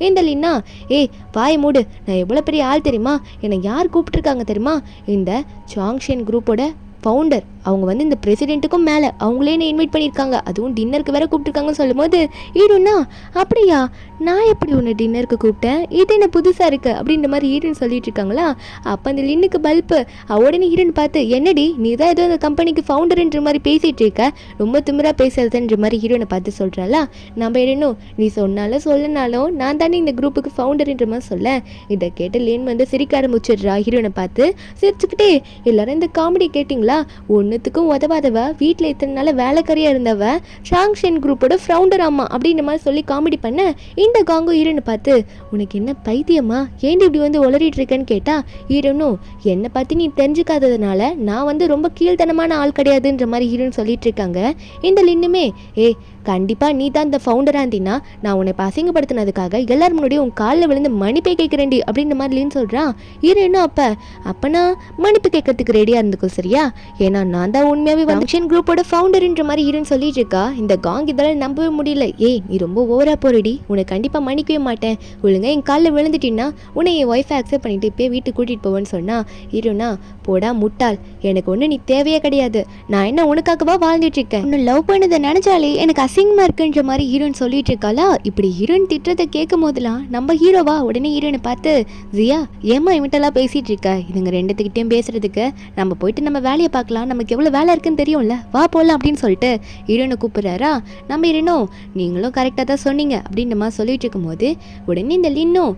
இந்த லீனா ஏய் வாய் மூடு, நான் எவ்வளோ பெரிய ஆள் தெரியுமா, என்னை யார் கூப்பிட்டுருக்காங்க தெரியுமா, இந்த சாங்ஷன் குரூப்போட ஃபவுண்டர், அவங்க வந்து இந்த பிரசிடென்ட்டுக்கும் மேலே அவங்களே என்ன இன்வைட் பண்ணியிருக்காங்க, அதுவும் டின்னருக்கு வேற கூப்பிட்டுருக்காங்கன்னு சொல்லும் போது ஹீரோனா அப்படியா நான் எப்படி உன்னை டின்னருக்கு கூப்பிட்டேன், இது என்ன புதுசாக இருக்குது அப்படின்ற மாதிரி ஹீரோன்னு சொல்லிட்டு இருக்காங்களா. அப்போ அந்த லின்னுக்கு பல்ப்பு உடனே ஹீரோன்னு பார்த்து என்னடி நீ தான் ஏதோ அந்த கம்பெனிக்கு ஃபவுண்டர்ன்ற மாதிரி பேசிகிட்டு இருக்க, ரொம்ப திமிரா பேசுறதுன்ற மாதிரி ஹீரோனை பார்த்து சொல்கிறாளா. நம்ம ஹீரோனும் நீ சொன்னாலும் சொல்லனாலும் நான் தானே இந்த குரூப்புக்கு ஃபவுண்டர்ன்ற மாதிரி சொல்ல. இதை கேட்டு லின் வந்து சிரிக்க ஆரம்பிச்சிடுறா ஹீரோனை பார்த்து சிரிச்சுக்கிட்டே எல்லாரும் இந்த காமெடி கேட்டிங்களா, ஒன்றுத்துக்கும் உதவாதவ வீட்டில் இத்தனை நாள் வேலைக்காரியாக இருந்தவ சாங்ஷன் குரூப்போட ஃபவுண்டர் அம்மா அப்படின்ற மாதிரி சொல்லி காமெடி பண்ண இந்த காங்கு ஹீரோனை பார்த்து உனக்கு என்ன பைத்தியமா, ஏன் இப்படி வந்து உளறிட்டு இருக்கேன்னு கேட்டா ஹீரோனும் என்னை பற்றி நீ தெரிஞ்சுக்காததுனால நான் வந்து ரொம்ப கீழ்த்தனமான ஆள் கிடையாதுன்ற மாதிரி ஹீரோன்னு சொல்லிட்டு இருக்காங்க. இந்த லின்னுமே கண்டிப்பாக நீ தான் இந்த ஃபவுண்டராக இருந்தீங்கன்னா நான் உன்னை அசிங்கப்படுத்தினதுக்காக எல்லாரும் முன்னாடியும் உன் காலில் விழுந்து மன்னிப்பை கேட்குறேன்டி அப்படின்ற மாதிரி லின்னு சொல்கிறான். ஹீரோனும் அப்போ நான் மன்னிப்பு கேட்கறதுக்கு ரெடியாக இருந்துக்கும் சரியா, ஏன்னா நான் தான் உண்மையாகவே ஃபங்க்ஷன் குரூப்போட ஃபவுண்டர்ன்ற மாதிரி ஹீரோன்னு சொல்லிட்டு இருக்கா. இந்த காங் இதெல்லாம் நம்பவே முடியல. நீ ரொம்ப ஓவரா போறடி, உனக்கு கண்டிப்பாக மன்னிக்கவே மாட்டேன், ஒழுங்கா என் காலில் விழுந்துட்டீங்கன்னா உன்னை என் ஒய்ஃபை அக்செப்ட் பண்ணிட்டு இப்போயே வீட்டுக்கு கூட்டிகிட்டு போவேன்னு சொன்னா ஹீரோனா போடா முட்டாள், எனக்கு ஒன்று நீ தேவையே கிடையாது, நான் என்ன உனக்காகவா வாழ்ந்துட்டு இருக்கேன், உன்னை லவ் பண்ணதை நினைச்சாலே எனக்கு அசிங்கமா இருக்குன்ற மாதிரி ஹீரோயின் சொல்லிட்டு இருக்காளா. இப்படி ஹீரோயின் திட்டத்தை கேட்கும் போதெல்லாம் நம்ம ஹீரோவா உடனே ஹீரோனை பார்த்து ஜியா ஏமா இவன்ட்டெல்லாம் பேசிட்டு இருக்க, இதுங்க ரெண்டுத்துக்கிட்டையும் பேசுறதுக்கு நம்ம போயிட்டு நம்ம வேலையை பார்க்கலாம், நமக்கு எவ்வளோ வேலை இருக்குன்னு தெரியும்ல, வா போகலாம் அப்படின்னு சொல்லிட்டு ஹீரோனை கூப்பிடுறாரா. நம்ம ஹீரோனும் நீங்களும் கரெக்டாக தான் சொன்னீங்க அப்படின்ற மாதிரி சொல்லிட்டு இருக்கும்போது உடனே இந்த லின்னும்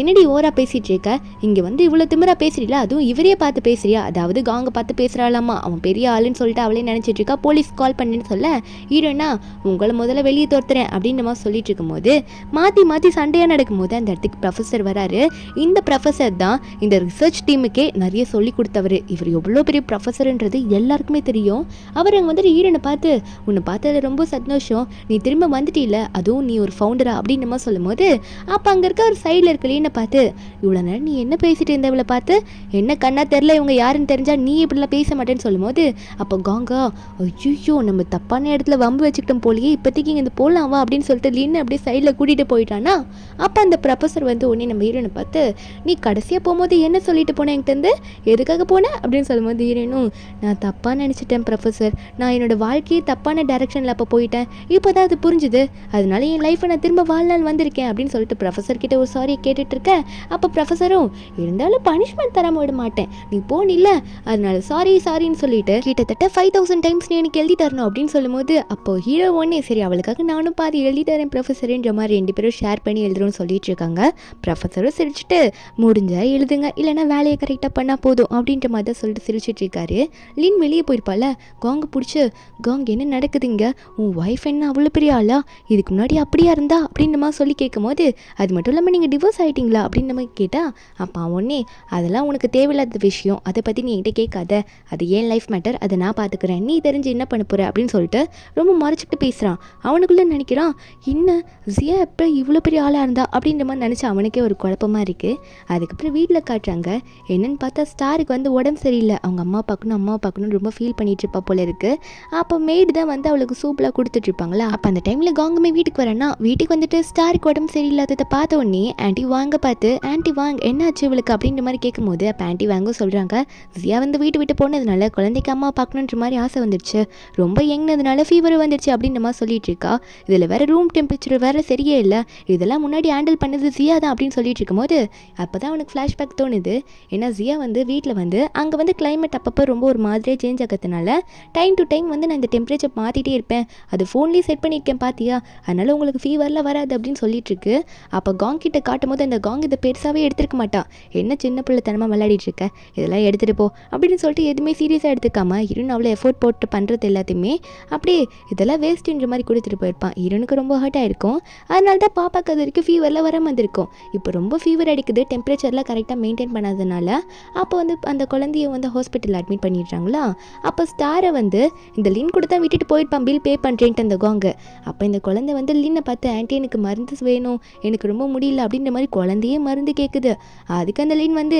என்னடி ஓரா பேசிட்டு இருக்க, இங்கே வந்து இவ்வளோ திமிரா பேசுறீல, அதுவும் இவரையே பார்த்து பேசுறியா, அதாவது காங்க பார்த்து பேசுறாளாமா, அவன் பெரிய ஆளுன்னு சொல்லிட்டு அவளே நினைச்சிட்டு இருக்கா, போலீஸ் கால் பண்ணுன்னு சொல்ல ஹீரோனா உங்களை முதல்ல வெளியே துரத்துறேன் அப்படின்ற மாதிரி சொல்லிட்டு இருக்கும்போது மாற்றி சண்டையாக நடக்கும்போது அந்த இடத்துக்கு ப்ரொஃபஸர் வராரு. இந்த ப்ரொஃபஸர் தான் இந்த ரிசர்ச் டீமுக்கே நிறைய சொல்லி கொடுத்தவர். இவர் எவ்வளோ பெரிய ப்ரொஃபஸர்ன்றது எல்லாருக்குமே தெரியும். அவர் அங்கே வந்துட்டு ஈரனை பார்த்து உன்னை பார்த்தது ரொம்ப சந்தோஷம், நீ திரும்ப வந்துட்டீல, அதுவும் நீ ஒரு ஃபவுண்டரா அப்படின்ற மாதிரி சொல்லும் போது அப்போ அங்கே இருக்க ஒரு சைடில் இருக்க லீனை பார்த்து இவ்வளோ நேரம் நீ என்ன பேசிட்டு இருந்த இவளை பார்த்து என்ன கண்ணா தெரில, இவங்க யாருன்னு தெரிஞ்சா நீ இப்படிலாம் பேச மாட்டேன்னு சொல்லும் போது அப்போ காங்கா ஐயோ நம்ம தப்பான இடத்துல வம்பு வச்சுக்கிட்டோம் போலியே, இப்போதைக்கு இங்கே இந்த போடலாமா அப்படின்னு சொல்லிட்டு லீனை அப்படியே சைடில் கூட்டிகிட்டு போயிட்டானா. அப்போ அந்த ப்ரொஃபஸர் வந்து உடனே நம்ம ஹீரோனை பார்த்து நீ கடைசியாக போகும்போது என்ன சொல்லிட்டு போனேன் என்கிட்ட எதுக்காக போனேன் அப்படின்னு சொல்லும்போது ஹீரோனும் நான் தப்பாக நினச்சிட்டேன் ப்ரொஃபஸர், நான் என்னோட வாழ்க்கையை தப்பான டைரக்ஷனில் அப்போ போயிட்டேன், இப்போ தான் அது புரிஞ்சுது, அதனால என் லைஃப்பை நான் திரும்ப வாழ்நாள் வந்திருக்கேன் அப்படின்னு சொல்லிட்டு ப்ரொஃபஸர் கிட்ட ஒரு சாரியை கேட்டுட்டு இருக்கேன். அப்போ ப்ரொஃபஸரும் இருந்தாலும் பனிஷ்மெண்ட் தராம விட மாட்டேன், நீ போனில்ல அதனால சாரின்னு சொல்லிட்டு கிட்டத்தட்ட 5000 டைம்ஸ் நீ எனக்கு எழுதி தரணும் அப்படின்னு சொல்லும்போது அப்போ ஹீரோ ஒன்னே சரி அவளுக்காக நானும் பாதி எழுதி தரேன் ப்ரொஃபஸர்ன்ற மாதிரி 2 பேரும் ஷேர் பண்ணி எழுதுறோம்னு சொல்லிட்டு இருக்காங்க. ப்ரொஃபஸரும் சிரிச்சுட்டு முடிஞ்சா எழுதுங்க இல்லைன்னா வேலையை கரெக்டாக பண்ணால் போதும் அப்படின்ற மாதிரி தான் சொல்லிட்டு சிரிச்சிட்டு இருக்காரு. லின் வெளியே போயிருப்பால காங்க பிடிச்சி காங் என்ன நடக்குதுங்க, உன் ஒய்ஃப் என்ன அவ்வளோ பெரிய ஆளா, இதுக்கு முன்னாடி அப்படியா இருந்தா அப்படின்ற மாதிரி சொல்லி கேட்கும் போது அது மட்டும் இல்லாமல் நீங்கள் டிவோர்ஸ் ஆகிட்டீங்களா அப்படின்னு மாதிரி கேட்டால் அப்பா ஒன்னே அதெல்லாம் உனக்கு தேவையில்லாத விஷயம், அதை பற்றி நீ என்கிட்ட கேட்காத, அது ஏன் லைஃப் மேட்டர், அதை நான் பார்த்துக்கிறேன், நீ தெரிஞ்சு என்ன பண்ண போகிற அப்படின்னு சொல்லிட்டு ரொம்ப மறைச்சிக்கிட்டு பேசுகிறான். அவனுக்குள்ளே நினைக்கிறான் என்ன ஜியா எப்போ இவ்வளோ பெரிய ஆளாக இருந்தா அப்படின்ற மாதிரி நினச்சி அவனுக்கே ஒரு குழப்பமாக இருக்குது. அதுக்கப்புறம் வீட்டில் காட்டுறாங்க என்னென்னு பார்த்தா ஸ்டாருக்கு வந்து உடம்பு சரியில்லை, அவங்க அம்மா பார்க்கணும் ரொம்ப ஃபீல் பண்ணிட்டு இருப்பா போல இருக்குது. அப்போ மெய்டு தான் வந்து அவளுக்கு சூப்பராக கொடுத்துட்ருப்பாங்களா. அப்போ அந்த டைமில் காங்குமே வீட்டுக்கு வரேன்னா வீட்டுக்கு வந்துட்டு ஸ்டாருக்கு உடம்பு சரியில்லாததை பார்த்த உடனே ஆன்ட்டி வாங்க பார்த்து ஆன்ட்டி வாங்க என்னாச்சு இவளுக்கு அப்படின்ற மாதிரி கேட்கும்போது அப்போ ஆன்ட்டி வாங்க சொல்கிறாங்க ஜியா வந்து வீட்டு விட்டு போனதுனால குழந்தைக்கு அம்மா பார்க்கணுன்ற மாதிரி ஆசை வந்துடுச்சு, ரொம்ப யங்னதுனால ஃபீவர் வந்துடுச்சு அப்படின்ற மாதிரி சொல்லிட்டு இருக்கா. இதில் வேறு ரூம் டெம்பரேச்சர் வேறு சரியே இல்லை, இதெல்லாம் முன்னாடி ஹேண்டில் பண்ணது ஜியா தான் அப்படின்னு சொல்லிட்டு இருக்கும்போது அப்போ தான் அவனுக்கு ஃப்ளாஷ்பேக் தோணுது. ஏன்னா ஜியா வந்து வீட்டில் வந்து அங்கே வந்து கிளைமேட் அப்பப்போ ரொம்ப ஒரு மாதிரியாக சேஞ்ச் ஆகிறதுனால டைம் டு டைம் வந்து நான் இந்த டெம்பரேச்சர் மாற்றிட்டே இருப்பேன், அது ஃபோன்லேயே செட் பண்ணியிருக்கேன் பார்த்தியா, அதனால் உங்களுக்கு ஃபீவர்லாம் வராது அப்படின்னு சொல்லிட்டு இருக்கு. அப்போ காங் கிட்ட காட்டும் போது அந்த காங் இதை பெருசாகவே எடுத்துருக்க மாட்டா, என்ன சின்ன பிள்ளைத்தனமாக விளையாடிட்டு இருக்க, இதெல்லாம் எடுத்துகிட்டு போ அப்படின்னு சொல்லிட்டு எதுவுமே சீரியஸாக எடுத்துக்காம இருன்னு அவ்வளோ எஃபோர்ட் போட்டு பண்ணுறது எல்லாத்தையுமே அப்படியே இதெல்லாம் வேஸ்ட்டுன்ற மாதிரி கொடுத்துட்டு போயிருப்பான். இருனுக்கு ரொம்ப ஹர்ட் ஆகிருக்கும், அதனால தான் பாப்பாக்கு அது வரைக்கும் ஃபீவரில் வர வந்திருக்கும். இப்போ ரொம்ப ஃபீவர் அடிக்குது, டெம்பரேச்சர்லாம் கரெக்டாக மெயின்டைன் பண்ணாதனால அப்போ வந்து அந்த குழந்தைய வந்து ஹாஸ்பிட்டலில் அட்மிட் பண்ணிடுறாங்களா. அப்போ ஸ்டாரை வந்து இந்த லின் கூட தான் விட்டுட்டு போயிருப்பான் பில் பே பண்ணுறேன்ட்டு அந்த காங்கு. அப்போ இந்த குழந்தை வந்து லின்னை பார்த்து ஆன்ட்டி எனக்கு மருந்து வேணும், எனக்கு ரொம்ப முடியல அப்படின்ற மாதிரி குழந்தையே மருந்து கேட்குது. அதுக்கு அந்த லின் வந்து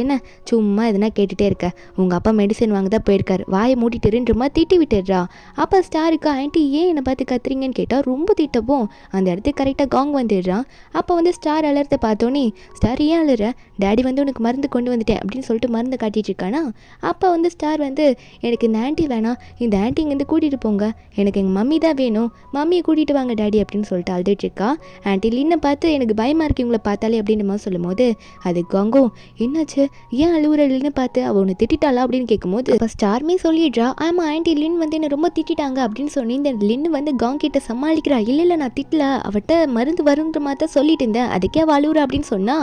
என்ன சும்மா எதனா கேட்டுகிட்டே இருக்க, உங்கள் அப்பா மெடிசன் வாங்க தான் போயிருக்காரு, வாயை மூட்டிட்டுருன்ற மாதிரி திட்டி விட்டுடுறா. அப்போ ஸ்டாருக்கு ஆன்ட்டி ஏன் என்னை பார்த்து கத்துறீங்கன்னு கேட்டால் ரொம்ப திட்டப்போம் அந்த இடத்துக்கு கரெக்டாக காங் வந்துடுறான். அப்போ வந்து ஸ்டார் அலறத்தை பார்த்தோன்னே ஸ்டார் ஏன் அழுற, டேடி வந்து உனக்கு மருந்து கொண்டு வந்துட்டேன் அப்படின்னு சொல்லிட்டு மருந்து காட்டிகிட்டு இருக்கானா. அப்போ வந்து ஸ்டார் வந்து எனக்கு இந்த ஆன்ட்டி வேணாம், இந்த ஆன்ட்டி இங்கேருந்து கூட்டிகிட்டு போங்க, எனக்கு எங்கள் மம்மி தான் வேணும், மம்மியை கூட்டிகிட்டு வாங்க டேடி அப்படின்னு சொல்லிட்டு அழுதுட்டு இருக்கா. ஆன்ட்டி லின்னை பார்த்து எனக்கு பயமாக இருக்கு இவங்களை பார்த்தாலே அப்படின்ற மாதிரி சொல்லும் போது அது காங்கும் என்னாச்சு ஏன் அழுவுற லின்னு பார்த்து அவள் ஒன்று திட்டாளா அப்படின்னு கேட்கும்போது இப்போ ஸ்டார்மே சொல்லிடுறா ஆமாம் ஆன்ட்டி லின் வந்து என்னை ரொம்ப திட்டாங்க அப்படின்னு சொல்லி இந்த லின்னு வந்து காங் கிட்ட சமாளிக்கிறா. இல்லை நான் திட்டல, அவட்ட மருந்து வருன்ற மாதிரி தான் சொல்லிட்டு இருந்தேன், அதுக்கே அவள் அழுவுறா அப்படின்னு சொன்னா.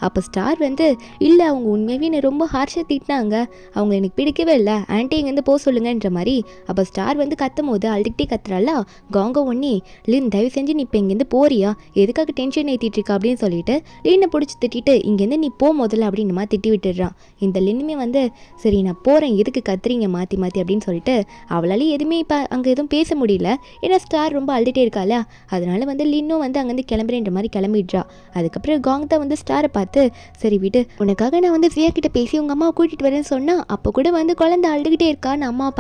அப்போ ஸ்டார் வந்து இல்லை அவங்க உண்மையாகவே என்னை ரொம்ப ஹார்ஷாக திட்டினாங்க, அவங்க எனக்கு பிடிக்கவே இல்லை, ஆன்ட்டி இங்கேருந்து போக சொல்லுங்கன்ற மாதிரி. அப்போ ஸ்டார் வந்து கத்தும் போது அழுதுகிட்டே கத்துறாளா. காங்க ஒன்னே லின் தயவு செஞ்சு நீ இப்போ இங்கேருந்து போறியா, எதுக்காக டென்ஷன் ஏற்றிட்டு இருக்கா அப்படின்னு சொல்லிட்டு லின்னை பிடிச்சி திட்டிட்டு இங்கேருந்து நீ போ முதல்ல அப்படின்னு மாதிரி திட்டி விட்டுடுறான். இந்த லின்னுமே வந்து சரி நான் போகிறேன் எதுக்கு கத்துறீங்க மாற்றி அப்படின்னு சொல்லிட்டு அவளாலே எதுவுமே இப்போ அங்கே எதுவும் பேச முடியல. ஏன்னா ஸ்டார் ரொம்ப அழுதுகிட்டே இருக்காள, அதனால வந்து லின்னும் வந்து அங்கேருந்து கிளம்புறேன்ற மாதிரி கிளம்பிடுறா. அதுக்கப்புறம் காங் தான் வந்து ஸ்டாரை பார்த்து சரி விட்டு உனக்காக நான் வந்து ஜியா கிட்ட பேசி உங்கள் அம்மாவை கூட்டிகிட்டு வரேன்னு சொன்னால் அப்போ கூட வந்து குழந்தை அழுதுகிட்டே இருக்கா நான் அம்மாவை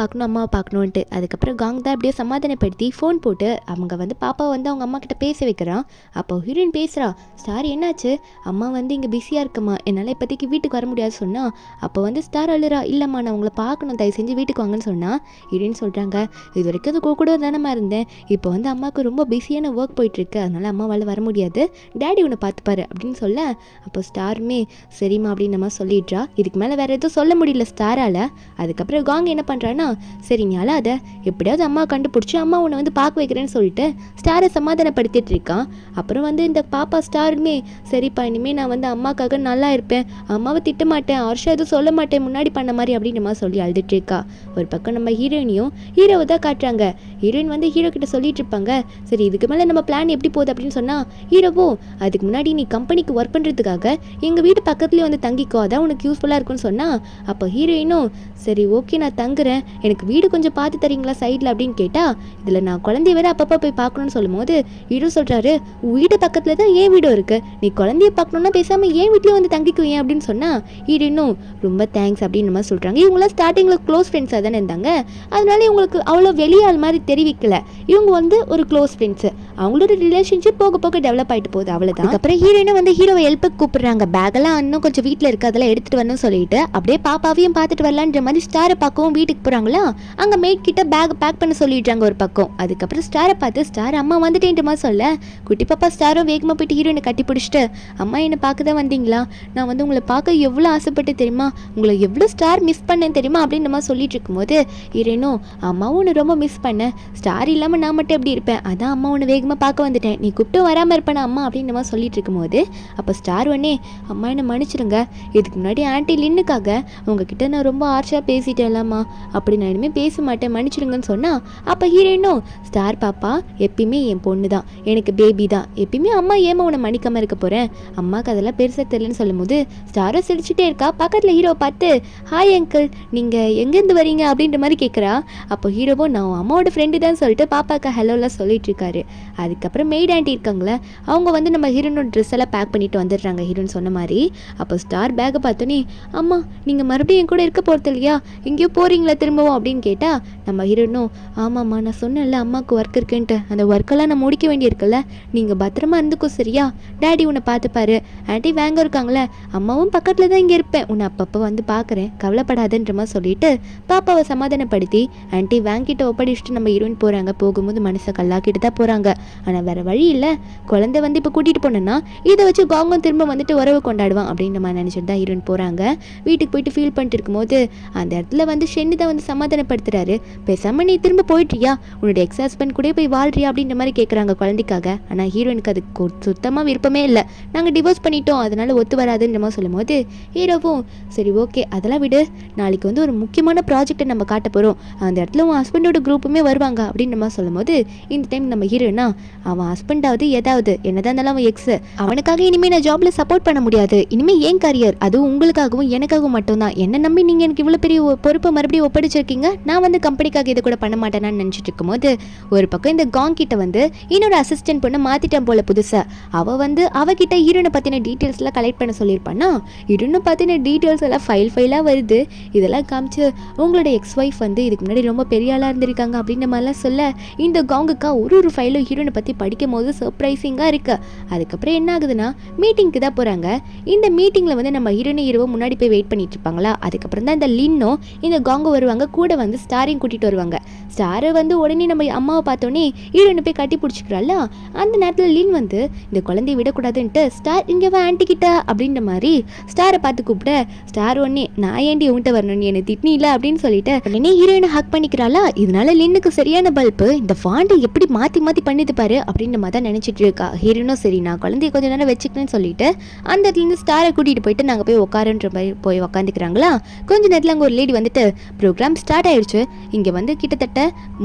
பார்க்கணுன்ட்டு. அதுக்கப்புறம் காங் தான் அப்படியே சமாதானப்படுத்தி ஃபோன் போட்டு அவங்க வந்து பாப்பா வந்து அவங்க அம்மா கிட்ட பேச வைக்கிறான். அப்போ ஹீரோயின் பேசுகிறா ஸ்டார் என்னாச்சு, அம்மா வந்து இங்கே பிஸியாக இருக்குமா, என்னால் இப்போதைக்கு வீட்டுக்கு வர முடியாது சொன்னால். அப்போ வந்து ஸ்டார் அழுறா இல்லைம்மா நான் உங்களை பார்க்கணும் தயவு செஞ்சு வீட்டுக்கு வாங்கன்னு சொன்னால் ஹீரோயின் சொல்கிறாங்க இது வரைக்கும் அது கூட தானம்மா இருந்தேன், இப்போ வந்து அம்மாவுக்கு ரொம்ப பிஸியான ஒர்க் போயிட்டுருக்கு, அதனால் அம்மாவால் வர முடியாது, டேடி உன்னை பார்த்துப்பாரு அப்படின்னு சொல்ல. அப்போ ஸ்டாருமே சரிம்மா அப்படின்னு நம்ம சொல்லிடுறா. இதுக்கு மேலே வேறு எதுவும் சொல்ல முடியல ஸ்டாரால். அதுக்கப்புறம் காங் என்ன பண்ணுறான்னா சரி ஞால அதை எப்படியாவது அம்மா கண்டுபிடிச்சி அம்மா உன்னை வந்து பார்க்க வைக்கிறேன்னு சொல்லிட்டு ஸ்டாரை சமாதானப்படுத்திட்டு இருக்கான். அப்புறம் வந்து இந்த பாப்பா ஸ்டாருமே சரிப்பா இனிமேல் நான் வந்து அம்மாக்காக நல்லா இருப்பேன், அம்மாவை திட்ட மாட்டேன், ஹர்ஷா எதுவும் சொல்ல மாட்டேன் முன்னாடி பண்ண மாதிரி அப்படின்னு நம்ம சொல்லி அழுதுட்டு இருக்கா. ஒரு பக்கம் நம்ம ஹீரோயினையும் ஹீரோவை தான் காட்டுறாங்க. ஹீரோயின் வந்து ஹீரோ கிட்ட சொல்லிட்டு இருப்பாங்க. சரி இதுக்கு மேலே நம்ம பிளான் எப்படி போகுது அப்படின்னு சொன்னால், ஹீரோவும் அதுக்கு முன்னாடி நீ கம்பெனிக்கு ஒர்க் பண்ணுறதுக்காக எங்கள் வீட்டு பக்கத்துலேயே வந்து தங்கிக்கோ, அதான் உனக்கு யூஸ்ஃபுல்லாக இருக்குன்னு சொன்னால், அப்போ ஹீரோயினும் சரி ஓகே நான் தங்குறேன், எனக்கு வீடு கொஞ்சம் பார்த்து தரீங்களா சைடில் அப்படின்னு கேட்டால், இதில் நான் குழந்தைய வேற அப்பப்போ போய் பார்க்கணும்னு சொல்லும்போது ஹீரோ சொல்கிறாரு, வீட்டு பக்கத்தில் தான் ஏன் வீடும் இருக்குது, நீ குழந்தைய பார்க்கணுன்னா பேசாமல் ஏன் வீட்லேயும் வந்து தங்கிக்குவேன் அப்படின்னு சொன்னால், ஹீரோயினும் ரொம்ப தேங்க்ஸ் அப்படின்னு மாதிரி சொல்கிறாங்க. இவங்களாம் ஸ்டார்டிங்கில் க்ளோஸ் ஃப்ரெண்ட்ஸாக தானே இருந்தாங்க, அதனால இவங்களுக்கு அவ்வளோ வெளியால் மாதிரி தெரிவிக்கல. இவங்க வந்து ஒரு க்ளோஸ் ஃப்ரெண்ட்ஸு, அவங்களோட ரிலேஷன்ஷிப் போக போக டெவலப் ஆகிட்டு போகுது, அவ்வளோதான். அதுக்கப்புறம் ஹீரோயினும் வந்து ஹீரோவை ஹெல்ப்புக்கு கூப்பிடுறாங்க. பேக்கெல்லாம் இன்னும் கொஞ்சம் வீட்டில் இருக்குது அதெல்லாம் எடுத்துகிட்டு வரணும்னு சொல்லிட்டு அப்படியே பாப்பாவையும் பார்த்துட்டு வரலான்ற மாதிரி ஸ்டாரை பார்க்கவும் வீட்டுக்கு போகிறாங்களா, அங்கே மேட் கிட்ட பேக் பேக் பண்ண சொல்லிடுறாங்க ஒரு பக்கம். அதுக்கப்புறம் ஸ்டாரை பார்த்து ஸ்டார் அம்மா வந்துட்டேன்ட்டு மாதிரி சொல்ல, குட்டி பாப்பா ஸ்டாரும் வேகமாக போயிட்டு ஹீரோயினை கட்டி பிடிச்சிட்டு, அம்மா என்னை பார்க்க தான் வந்தீங்களா, நான் வந்து உங்களை பார்க்க எவ்வளோ ஆசைப்பட்டு தெரியுமா, உங்களை எவ்வளோ ஸ்டார் மிஸ் பண்ணேன் தெரியுமா அப்படின்னு நம்ம சொல்லிட்டு இருக்கும்போது ஹீரோயினும் அம்மாவும் உன்னை ரொம்ப மிஸ் பண்ணேன், ஸ்டார் இல்லாமல் நான் மட்டும் எப்படி இருப்பேன், அதான் அம்மா உன்னை வேகமாக பார்க்க வந்துட்டேன், நீ கூப்பிட்டு வராமல் இருப்பேன் அம்மா அப்படின்னு நம்ம சொல்லிட்டு இருக்கும்போது, அப்போ ஸ்டார் உடனே அம்மா என்னை மன்னிச்சிடுங்க, இதுக்கு முன்னாடி ஆன்ட்டி லின்னுக்காக உங்ககிட்ட நான் ரொம்ப ஆர்ஷாக பேசிட்டேன்லாமா, அப்படி நான் இனிமேல் பேச மாட்டேன் மன்னிச்சிடுங்கன்னு சொன்னால், அப்போ ஹீரோயினும் ஸ்டார் பாப்பா எப்பயுமே என் பொண்ணு தான், எனக்கு பேபி தான், எப்பயுமே அம்மா ஏமா உன்னை மன்னிக்காமல் இருக்க போகிறேன், அம்மாவுக்கு அதெல்லாம் பெருசாக தெரியலன்னு சொல்லும்போது ஸ்டாரை சிரிச்சுட்டே இருக்கா. பக்கத்தில் ஹீரோ பார்த்து ஹாய் அங்கிள் நீங்கள் எங்கேருந்து வரீங்க அப்படின்ற மாதிரி கேட்குறா. அப்போ ஹீரோவும் நான் அம்மாவோட ஃப்ரெண்டு தான் சொல்லிட்டு பாப்பாக்கா ஹலோலாம் சொல்லிட்டு இருக்காரு. அதுக்கப்புறம் மெய்ட் ஆண்டி இருக்காங்களே, அவங்க வந்து நம்ம ஹீரோனோட ட்ரெஸ் எல்லாம் பேக் பண்ணிட்டு வந்துடுறாங்க ஹீரோன்னு சொன்ன மாதிரி. அப்போ ஸ்டார் பேக்கை பார்த்தோன்னே அம்மா நீங்கள் மறுபடியும் என் கூட இருக்க போகிறது இல்லையா, எங்கேயோ போகிறீங்களா திரும்பவும் அப்படின்னு கேட்டால், நம்ம ஹீரோனும் ஆமாம்மா நான் சொன்னேன்ல அம்மாவுக்கு ஒர்க் இருக்குன்ட்டு, அந்த ஒர்க்கெல்லாம் நான் முடிக்க வேண்டியிருக்குல்ல, நீங்கள் பத்திரமா இருந்துக்கோ சரியா, டேடி உன்னை பார்த்துப்பாரு, ஆண்டி வேங்க இருக்காங்களே, அம்மாவும் பக்கத்தில் தான் இங்கே இருப்பேன், உன்னை அப்பப்போ வந்து பார்க்குறேன் கவலைப்படாதுன்ற மாதிரி சொல்லிட்டு பாப்பாவை சமாதானப்படுத்தி ஆண்டி வேங்கிட்ட ஒப்படைச்சிட்டு நம்ம ஹீரோயின் போகிறாங்க. போகும்போது மனசை கல்லாக்கிட்டு தான் போகிறாங்க. ஆனால் வேறு வழி இல்லை, குழந்தை வந்து இப்போ கூட்டிகிட்டு போனோன்னா இதை வச்சு காங்கம் திரும்ப வந்துட்டு உறவு கொண்டாடுவான் அப்படின்ற மாதிரி நினச்சிட்டு தான் ஹீரோயின் போகிறாங்க. வீட்டுக்கு போயிட்டு ஃபீல் பண்ணிட்டு இருக்கும்போது அந்த இடத்துல வந்து ஷென்னு தான் வந்து சமாதானப்படுத்துறாரு. பேசாமல் நீ திரும்ப போயிட்றியா, உன்னோட எக்ஸ் ஹஸ்பண்ட் கூட போய் வாழ்றியா அப்படின்ற மாதிரி கேட்குறாங்க குழந்தைக்காக. ஆனால் ஹீரோயினுக்கு அதுக்கு சுத்தமாக விருப்பமே இல்லை, நாங்கள் டிவோர்ஸ் பண்ணிட்டோம் அதனால ஒத்து வராதுன்ற மாதிரி சொல்லும்போது ஹீரோவும் சரி ஓகே அதெல்லாம் விடு, நாளைக்கு வந்து ஒரு முக்கியமான ப்ராஜெக்டை நம்ம காட்ட போகிறோம், அந்த இடத்துல உன் ஹஸ்பண்டோட குரூப்புமே வருவாங்க அப்படின்ற மாதிரி சொல்லும்போது இந்த டைம் நம்ம ஹீரோனா அவன் ஹஸ்பண்டாவது ஏதாவது என்னதான் இருந்தாலும் அவன் எக்ஸ், அவனுக்காக இனிமேல் நான் ஜாப்ல சப்போர்ட் பண்ண முடியாது, இனிமேல் ஏன் கரியர் அதுவும் உங்களுக்காகவும் எனக்காகவும் மட்டும்தான், என்ன நம்பி நீங்கள் எனக்கு இவ்வளோ பெரிய பொறுப்பை மறுபடியும் ஒப்படைச்சிருக்கீங்க, நான் வந்து கம்பெனிக்காக இதை கூட பண்ண மாட்டேனான்னு நினச்சிட்டு இருக்கும்போது ஒரு பக்கம் இந்த காங் கிட்ட வந்து இன்னொரு அசிஸ்டன்ட் பொண்ணை மாற்றிட்டான் போல புதுசாக, அவள் வந்து அவகிட்ட ஹீரோனை பற்றின டீட்டெயில்ஸ்லாம் கலெக்ட் பண்ண சொல்லியிருப்பான்னா, ஹீரோனை பற்றின டீட்டெயில்ஸ் எல்லாம் ஃபைலாக வருது, இதெல்லாம் காமிச்சு உங்களோட எக்ஸ் ஒய்ஃப் வந்து இதுக்கு முன்னாடி ரொம்ப பெரிய ஆளாக இருந்திருக்காங்க அப்படின்ற மாதிரிலாம் சொல்ல, இந்த காங்குக்கா ஒரு ஃபைலும் ஹீரோனை பற்றி படிக்கும் போது சர்ப்ரைசிங்காக இருக்குது. அதுக்கப்புறம் என்ன ஆகுதுன்னா மீட்டிங்க்கு தான் போகிறாங்க. இந்த மீட்டிங்கில் வந்து நம்ம ஹீரோவை முன்னாடி போய் வெயிட் பண்ணிட்டு இருப்பாங்களா, அதுக்கப்புறம் தான் இந்த லின்னும் இந்த காங்கும் வருவாங்க, கூட வந்து ஸ்டாரையும் கூட்டிகிட்டு வருவாங்க. ஸ்டாரை வந்து உடனே நம்ம அம்மாவை பார்த்தோன்னே ஹீரோனை போய் கட்டி பிடிச்சிக்கிறாள். அந்த நேரத்தில் லின் வந்து இந்த குழந்தைய விடக்கூடாதுன்ட்டு ஸ்டார் இங்கே வா ஆன்டி கிட்ட அப்படின்ற மாதிரி ஸ்டாரை பார்த்து கூப்பிட, ஸ்டார் ஒன்னே நான் ஏன்டி உன்கிட்ட வரணும், நீ என்னை திட்னி இல்லை அப்படின்னு சொல்லிட்டு உடனே ஹீரோயினை ஹக் பண்ணிக்கிறாளா. இதனால லின்னுக்கு சரியான பல்ப்பு இந்த ஃபாண்டை எப்படி மாற்றி மாற்றி பண்ணிட்டு பாரு அப்படின்ற மாதிரி தான் நினச்சிட்டு இருக்கா. ஹீரோனும் சரி நான் குழந்தைய கொஞ்சம் நேரம் வச்சுக்கிறேன்னு சொல்லிட்டு அந்த இடத்துலேருந்து ஸ்டாரை கூட்டிகிட்டு போயிட்டு நாங்கள் போய் உட்காருன்ற மாதிரி போய் உட்காந்துக்கிறாங்களா. கொஞ்ச நேரத்தில் அங்கே ஒரு லேடி வந்துட்டு ப்ரோக்ராம் ஸ்டார்ட் ஆயிடுச்சு, இங்கே வந்து கிட்டத்தட்ட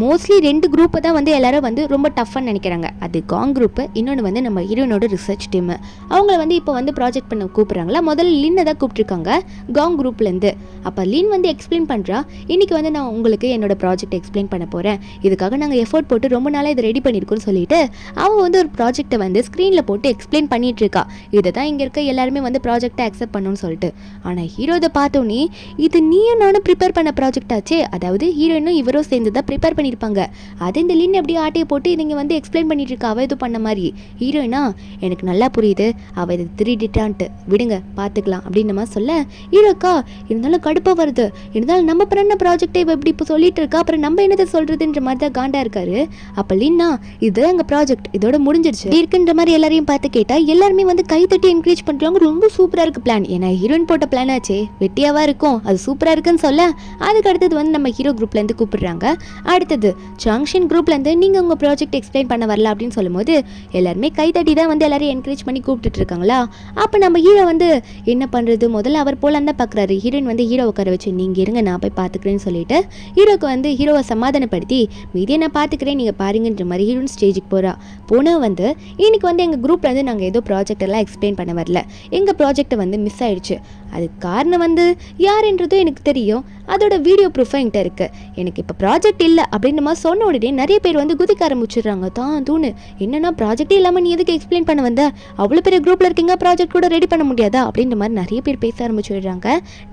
மோஸ்ட்லி 2 குரூப்பை தான் வந்து எல்லாரும் வந்து ரொம்ப டஃப்னு நினைக்கிறாங்க. அது காங் குரூப்பு, இன்னொன்று வந்து நம்ம ஹீரோனோட ரிசர்ச் டீம். அவங்கள வந்து இப்போ வந்து ப்ராஜெக்ட் பண்ண கூப்பிட்றாங்களா. முதல்ல லின்னை தான் கூப்பிட்ருக்காங்க காங் குரூப்லேருந்து. அப்போ லின் வந்து எக்ஸ்பிளைன் பண்ணுறா, இன்றைக்கி வந்து நான் உங்களுக்கு என்னோட ப்ராஜெக்ட் எக்ஸ்பிளைன் பண்ண போகிறேன், இதுக்காக நாங்கள் எஃபோர்ட் போட்டு ரொம்ப நாளாக இதை ரெடி பண்ணியிருக்கோன்னு சொல்லிட்டு அவள் வந்து ஒரு ப்ராஜெக்டை வந்து ஸ்க்ரீனில் போட்டு எக்ஸ்பிளைன் பண்ணிட்டு இருக்கா. இதை தான் இங்கே இருக்க எல்லாருமே வந்து ப்ராஜெக்டை அக்செப்ட் பண்ணணும்னு சொல்லிட்டு. ஆனால் ஹீரோ இதை பார்த்தோன்னே இது நீயும் நானும் ப்ரிப்பேர் பண்ண ப்ராஜெக்ட் ஆச்சே, அதாவது ஹீரோயினும் இவரும் சேர்ந்து தான் ப்ரிப்பேர் பண்ணியிருப்பாங்க, அது இந்த லின் அப்படியே ஆட்டையை போட்டு நீங்கள் வந்து எக்ஸ்பிளைன் பண்ணிட்டு இருக்கா அவள் எதுவும் பண்ண மாதிரி. ஹீரோயினா எனக்கு நல்லா புரியுது, அவள் இதை திருடிட்டான்ட்டு, விடுங்க பார்த்துக்கலாம் அப்படின்ற மாதிரி சொல்ல, ஹீரோக்கா இருந்தாலும் கடுப்பாக வருது, இருந்தாலும் நம்ம பண்ண ப்ராஜெக்டை இவ இப்படி இப்போ சொல்லிட்டு இருக்கா, அப்புறம் நம்ம என்னதை சொல்கிறதுன்ற மாதிரி தான் காண்டா இருக்காரு. அப்போ லின்னா இது எங்கள் ப்ராஜெக்ட் இதோட முடிஞ்சிருச்சு இருக்குன்ற மாதிரி எல்லாரையும் பார்த்து கேட்டால் எல்லாருமே வந்து கை தட்டி என்கரேஜ் பண்ணுறாங்க, ரொம்ப சூப்பராக இருக்குது பிளான், ஏன்னா ஹீரோயின் போட்ட பிளான் ஆச்சே வெட்டியாவாக இருக்கும், அது சூப்பராக இருக்குன்னு சொல்ல, அதுக்கு அடுத்தது வந்து நம்ம ஹீரோ குரூப்லேருந்து கூப்பிடுறாங்க. அடுத்தது ஜங்ஷன் குரூப்லேருந்து நீங்கள் உங்கள் ப்ராஜெக்ட் எக்ஸ்பிளைன் பண்ண வரல அப்படின்னு சொல்லும்போது எல்லாருமே கை தட்டி தான் வந்து எல்லாரையும் என்கரேஜ் பண்ணி கூப்பிட்டுட்டு இருக்காங்களா. அப்போ நம்ம ஹீரோ வந்து என்ன பண்ணுறது, முதல்ல அவர் போல தான் பார்க்குறாரு. ஹீரோயின் வந்து ஹீரோ உட்கார வச்சு நீங்கள் இருங்க நான் போய் பார்த்துக்கிறேன்னு சொல்லிட்டு ஹீரோக்கு வந்து ஹீரோவை சமாதானப்படுத்தி மீதியை நான் பார்த்துக்கிறேன் நீங்கள் பாருங்கன்ற மாதிரி ஹீரோயின் ஸ்டேஜுக்கு போனால் வந்து இன்னைக்கு வந்து எங்கள் குரூப்பில் வந்து நாங்கள் ஏதோ ப்ராஜெக்ட் எல்லாம் எக்ஸ்பிளைன் பண்ண வரல, எங்கள் ப்ராஜெக்டை வந்து மிஸ் ஆயிடுச்சு. அதுக்கு காரணம் வந்து யாருன்றதும் எனக்கு தெரியும், அதோட வீடியோ ப்ரூஃபாக என்கிட்ட இருக்குது. எனக்கு இப்போ ப்ராஜெக்ட் இல்லை அப்படின்னு மாதிரி சொன்ன உடனே நிறைய பேர் வந்து குதிக்க ஆரம்பிச்சிடுறாங்க. தான் தூணு என்னன்னா ப்ராஜெக்டே இல்லாமல் நீ எதுக்கு எக்ஸ்பிளைன் பண்ண வந்த, அவ்வளோ பெரிய குரூப்பில் இருக்கீங்க, ப்ராஜெக்ட் கூட ரெடி பண்ண முடியாதா அப்படின்ற மாதிரி நிறைய பேர் பேச ஆரம்பிச்சிடுறாங்க.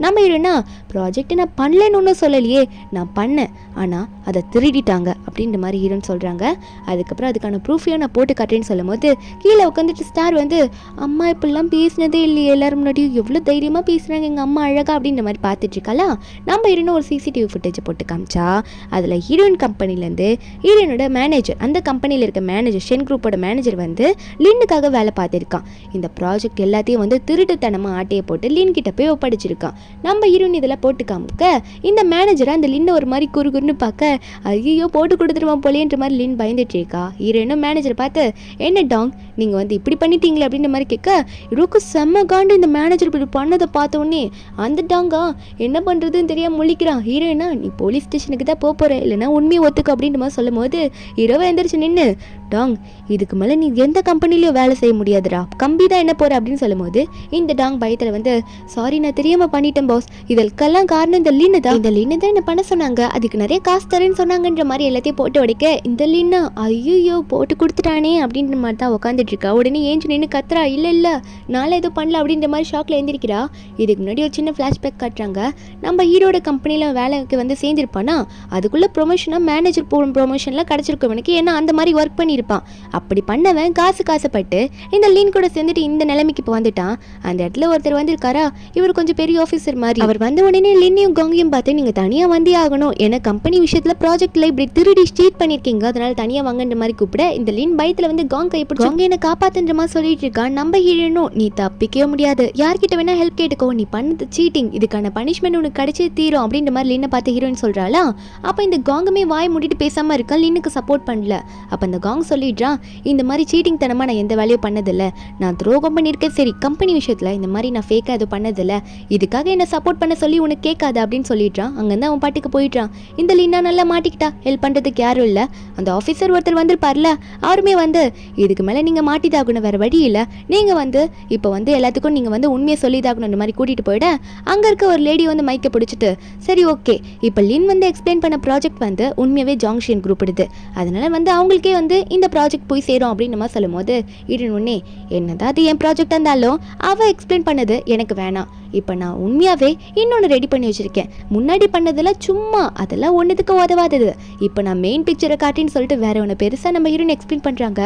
நம்ம இல்லைன்னா ப்ராஜெக்ட் நான் பண்ணலன்னு ஒன்றும் சொல்லலையே, நான் பண்ணேன், ஆனால் அதை திருடிட்டாங்க அப்படின்ற மாதிரி ஹீரோன்னு சொல்கிறாங்க. அதுக்கப்புறம் அதுக்கான ப்ரூஃபையும் நான் போட்டு காட்டுறேன்னு சொல்லும் போது கீழே உட்காந்துட்டு ஸ்டார் வந்து அம்மா இப்படிலாம் பேசினதே இல்லையே, எல்லாரும் முன்னாடியும் எவ்வளோ தைரியமாக பேசுகிறாங்க எங்கள் அம்மா அழகா அப்படின்ற மாதிரி பார்த்துட்டு இருக்கலாம். நம்ம ஹீரோன்னு ஒரு சிசிடிவி ஃபுட்டேஜை போட்டு காமிச்சா அதில் ஹீரோயின் கம்பெனிலேருந்து ஹீரோயினோட மேனேஜர், அந்த கம்பெனியில் இருக்க மேனேஜர், ஷென் குரூப்போட மேனேஜர் வந்து லின்னுக்காக வேலை பார்த்துருக்கான். இந்த ப்ராஜெக்ட் எல்லாத்தையும் வந்து திருட்டுத்தனமாக ஆட்டையை போட்டு லின் கிட்ட போய் ஒப்படைச்சிருக்கான். நம்ம ஹீரோயின் இதெல்லாம் போட்டு காமிக்க இந்த மேனேஜரை அந்த லின்னை ஒரு மாதிரி குறுகுறுன்னு பார்க்க ஐயோ போட்டு கொடுத்துருவான் போலேன்ற மாதிரி லின் பயந்துட்டு இருக்கா. ஹீரோயினும் மேனேஜரை பார்த்து என்ன டாங் நீங்கள் வந்து இப்படி பண்ணிட்டீங்களே அப்படின்ற மாதிரி கேட்க இருக்கு செம்ம காண்டு. இந்த மேனேஜர் இப்படி பண்ணதை பார்த்தோன்னே அந்த டாங்கா என்ன பண்ணுறதுன்னு தெரியாம முழிக்கிறான். ஹீரோயினா நீ போலீஸ் ஸ்டேஷனுக்கு தான் போகிற, இல்லைன்னா உண்மையை ஒத்துக்க அப்படின்ற மாதிரி சொல்லும் போது இரவு எந்திரிச்சு நின்று டாங் இதுக்கு மேலே நீ எந்த கம்பெனிலையும் வேலை செய்ய முடியாதுடா, கம்பி தான் என்ன போகிற அப்படின்னு சொல்லும் போது இந்த டாங் பயத்தில் வந்து சாரி நான் தெரியாமல் பண்ணிட்டேன் பாஸ், இதற்கெல்லாம் காரணம் இந்த லின்னு தான், இந்த லின்னு தான் என்ன பண்ண சொன்னாங்க, அதுக்கு நிறைய காசு தரேன்னு சொன்னாங்கன்ற மாதிரி எல்லாத்தையும் போட்டு உடைக்க இந்த லின்னா ஐயோ போட்டு கொடுத்துட்டானே அப்படின்ற மாதிரி தான் உட்காந்துட்டு இருக்கா. உடனே ஏஞ்சு நின்று கத்துறா இல்லை நாளை எதுவும் பண்ணல அப்படின்ற மாதிரி ஷாக்கில் எழுந்திருக்கிறா. இதுக்கு முன்னாடி ஒரு சின்ன ஃப்ளாஷ்பேக் காட்டுறாங்க. நம்ம ஹீரோட கம்பெனியில் வேலைக்கு வந்து சேர்ந்துருப்பானா அதுக்குள்ளே ப்ரொமோஷனாக மேனேஜர் ப்ரொமோஷன்லாம் கிடச்சிருக்கவனுக்கு, ஏன்னா அந்த மாதிரி ஒர்க் பண்ணியிருப்பான். அப்படி பண்ணவன் காசுப்பட்டு இந்த லீன் கூட சேர்ந்துட்டு இந்த நிலைமைக்கு இப்போ வந்துட்டான். அந்த இடத்துல ஒருத்தர் வந்திருக்காரா, இவர் கொஞ்சம் பெரிய ஆஃபீஸர் மாதிரி. அவர் வந்த உடனே லின்னையும் காங்கையும் பார்த்து நீங்கள் தனியாக வந்தே ஆகணும், ஏன்னா கம்பெனி விஷயத்தில் ப்ராஜெக்டில் இப்படி திருடி ஸ்டீட் பண்ணியிருக்கீங்க, அதனால தனியாக வாங்கன்ற மாதிரி கூப்பிட இந்த லீன் பயத்தில் வந்து காங் கைப்பிடி காங்க என்னை காப்பாத்துன்ற மாதிரி சொல்லிட்டு இருக்கான். நம்ம ஹீரோனும் நீ தப்பிக்கவே முடியாது, யார்கிட்ட வேணா ஹெல்ப் கேட்டுக்கோ, நீ பண்ணது சீட்டிங், இதுக்கான பனிஷ்மெண்ட் உனக்கு கிடைச்சே தீரும் அப்படின்ற மாதிரி லின்னை பார்த்து ஹீரோயின் சொல்கிறாளா. அப்போ இந்த காங்குமே வாய் மூடிட்டு பேசாமல் இருக்கா, லின்னுக்கு சப்போர்ட் பண்ணல. அப்போ அந்த காங் சொல்லிடுறான் இந்த மாதிரி சீட்டிங் தனமாக நான் எந்த வேலையும் பண்ணதில்லை, நான் துரோகம் பண்ணியிருக்கேன், சரி கம்பெனி விஷயத்தில் இந்த மாதிரி நான் ஃபேக்காக எதுவும் பண்ணதில்லை, இதுக்காக என்னை சப்போர்ட் பண்ண சொல்லி உனக்கு கேட்காது அப்படின்னு சொல்லிடுறான். அங்கேருந்து அவன் பாட்டுக்கு போயிடுறான். இந்த லீனா நல்லா மாட்டிக்கிட்டா, ஹெல்ப் பண்ணுறதுக்கு யாரும் இல்லை. அந்த ஆஃபீஸர் ஒருத்தர் வந்திருப்பார்ல அவருமே வந்து இதுக்கு மேலே நீங்கள் மாட்டிதாகணும், வேறு வழி இல்லை, நீங்கள் வந்து இப்போ வந்து எல்லாத்துக்கும் நீங்கள் வந்து உண்மையை சொல்லிதாகணும் இந்த மாதிரி கூட்டிகிட்டு போயிட அங்கே இருக்க ஒரு லேடி வந்து மைக்கை பிடிச்சிட்டு சரி ஓகே இப்போ லின் வந்து எக்ஸ்பிளைன் பண்ண ப்ராஜெக்ட் வந்து உண்மையாகவே ஜாங்ஷியன் குரூப் எடுது, அதனால வந்து அவங்களுக்கே வந்து இந்த ப்ராஜெக்ட் போய் சேரும் அப்படின்னு நம்ம சொல்லும் போது உடனே என்னதான் அது என் ப்ராஜெக்டாக இருந்தாலும் அவள் எக்ஸ்பிளைன் பண்ணது எனக்கு வேணாம், இப்போ நான் உண்மையாகவே இன்னொன்று ரெடி பண்ணி வச்சுருக்கேன், முன்னாடி பண்ணதெல்லாம் சும்மா அதெல்லாம் ஒன்றுத்துக்கு உதவாதது, இப்போ நான் மெயின் பிக்சரை காட்டின்னு சொல்லிட்டு வேற ஒன்று பெருசாக நம்ம ஹீரோயின் எக்ஸ்பிளைன் பண்ணுறாங்க.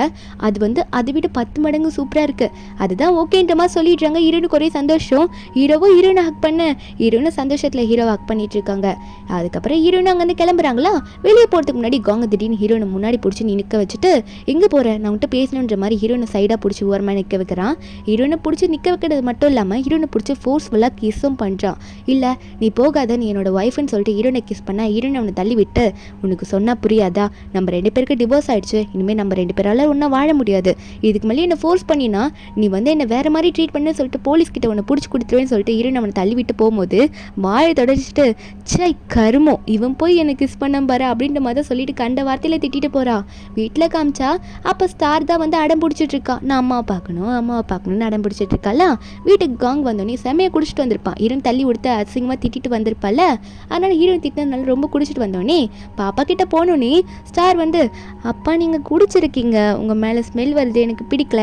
அது வந்து அதை விட 10 மடங்கு சூப்பராக இருக்குது, அதுதான் ஓகேன்ற மாதிரி சொல்லிடுறாங்க. ஹீரோனுக்கு ஒரே சந்தோஷம். ஹீரோனை ஹக் பண்ண ஹீரோனை சந்தோஷத்தில் ஹீரோவை ஹக் பண்ணிட்டு இருக்காங்க. அதுக்கப்புறம் ஹீரோயின் அங்கேருந்து கிளம்புறாங்களா. வெளியே போகிறதுக்கு முன்னாடி காங்க திடீர்னு ஹீரோனை முன்னாடி பிடிச்சி நிற்க வச்சுட்டு எங்கே போகிற நான் உன்ட்ட பேசணுன்ற மாதிரி ஹீரோனை சைடாக பிடிச்சி ஓரமாக நிற்க வைக்கிறான். ஹீரோனை பிடிச்சி நிற்க வைக்கிறது மட்டும் இல்லாமல் ஹீரோனை பிடிச்சி ஃபோர்ஸ்ஃபுல்லாக கிஸ்ஸும் பண்ணுறான். இல்லை நீ போகாத, நீ என்னோட ஒய்ஃப்னு சொல்லிட்டு ஹீரோனை கிஸ் பண்ணால் ஹீரோனை அவனை தள்ளி விட்டு உனக்கு சொன்னால் புரியாதா, நம்ம 2 பேருக்கு டிவோர்ஸ் ஆகிடுச்சு, இனிமேல் நம்ம 2 பேரால் ஒன்றா வாழ முடியாது, இதுக்கு மேலே என்னை ஃபோர்ஸ் பண்ணினா நீ வந்து என்னை வேறு மாதிரி ட்ரீட் பண்ணு சொல்லிட்டு போலீஸ்கிட்ட உன்னை பிடிச்சி கொடுத்துருவேன்னு சொல்லிட்டு ஹீரோனை அவனை தள்ளி விட்டு போகும்போது வாயை தொடச்சிட்டு சை கருமோ இவன் போய் எனக்கு கிஸ் பண்ண பாரு அப்படின்ற மாதிரி சொல்லிட்டு கண்ட வார்த்தையில் திட்டிட்டு போகிறா. வீட்டில் காமிச்சா அப்போ ஸ்டார் தான் வந்து அடம் பிடிச்சிட்டு இருக்கா, நான் அம்மாவை பார்க்கணும்னு அடம் பிடிச்சிட்டு இருக்காளா. வீட்டுக்கு காங் வந்தோடனே செமையை குடிச்சிட்டு வந்திருப்பான். ஹீரோன் தள்ளி கொடுத்து அசிங்கமாக திட்டிட்டு வந்திருப்பால, அதனால் ஹீரோன் திட்டினதுனால ரொம்ப குடிச்சிட்டு வந்தோடனே பாப்பா கிட்ட போனோடனே ஸ்டார் வந்து அப்பா நீங்கள் குடிச்சிருக்கீங்க, உங்கள் மேலே ஸ்மெல் வருது, எனக்கு பிடிக்கல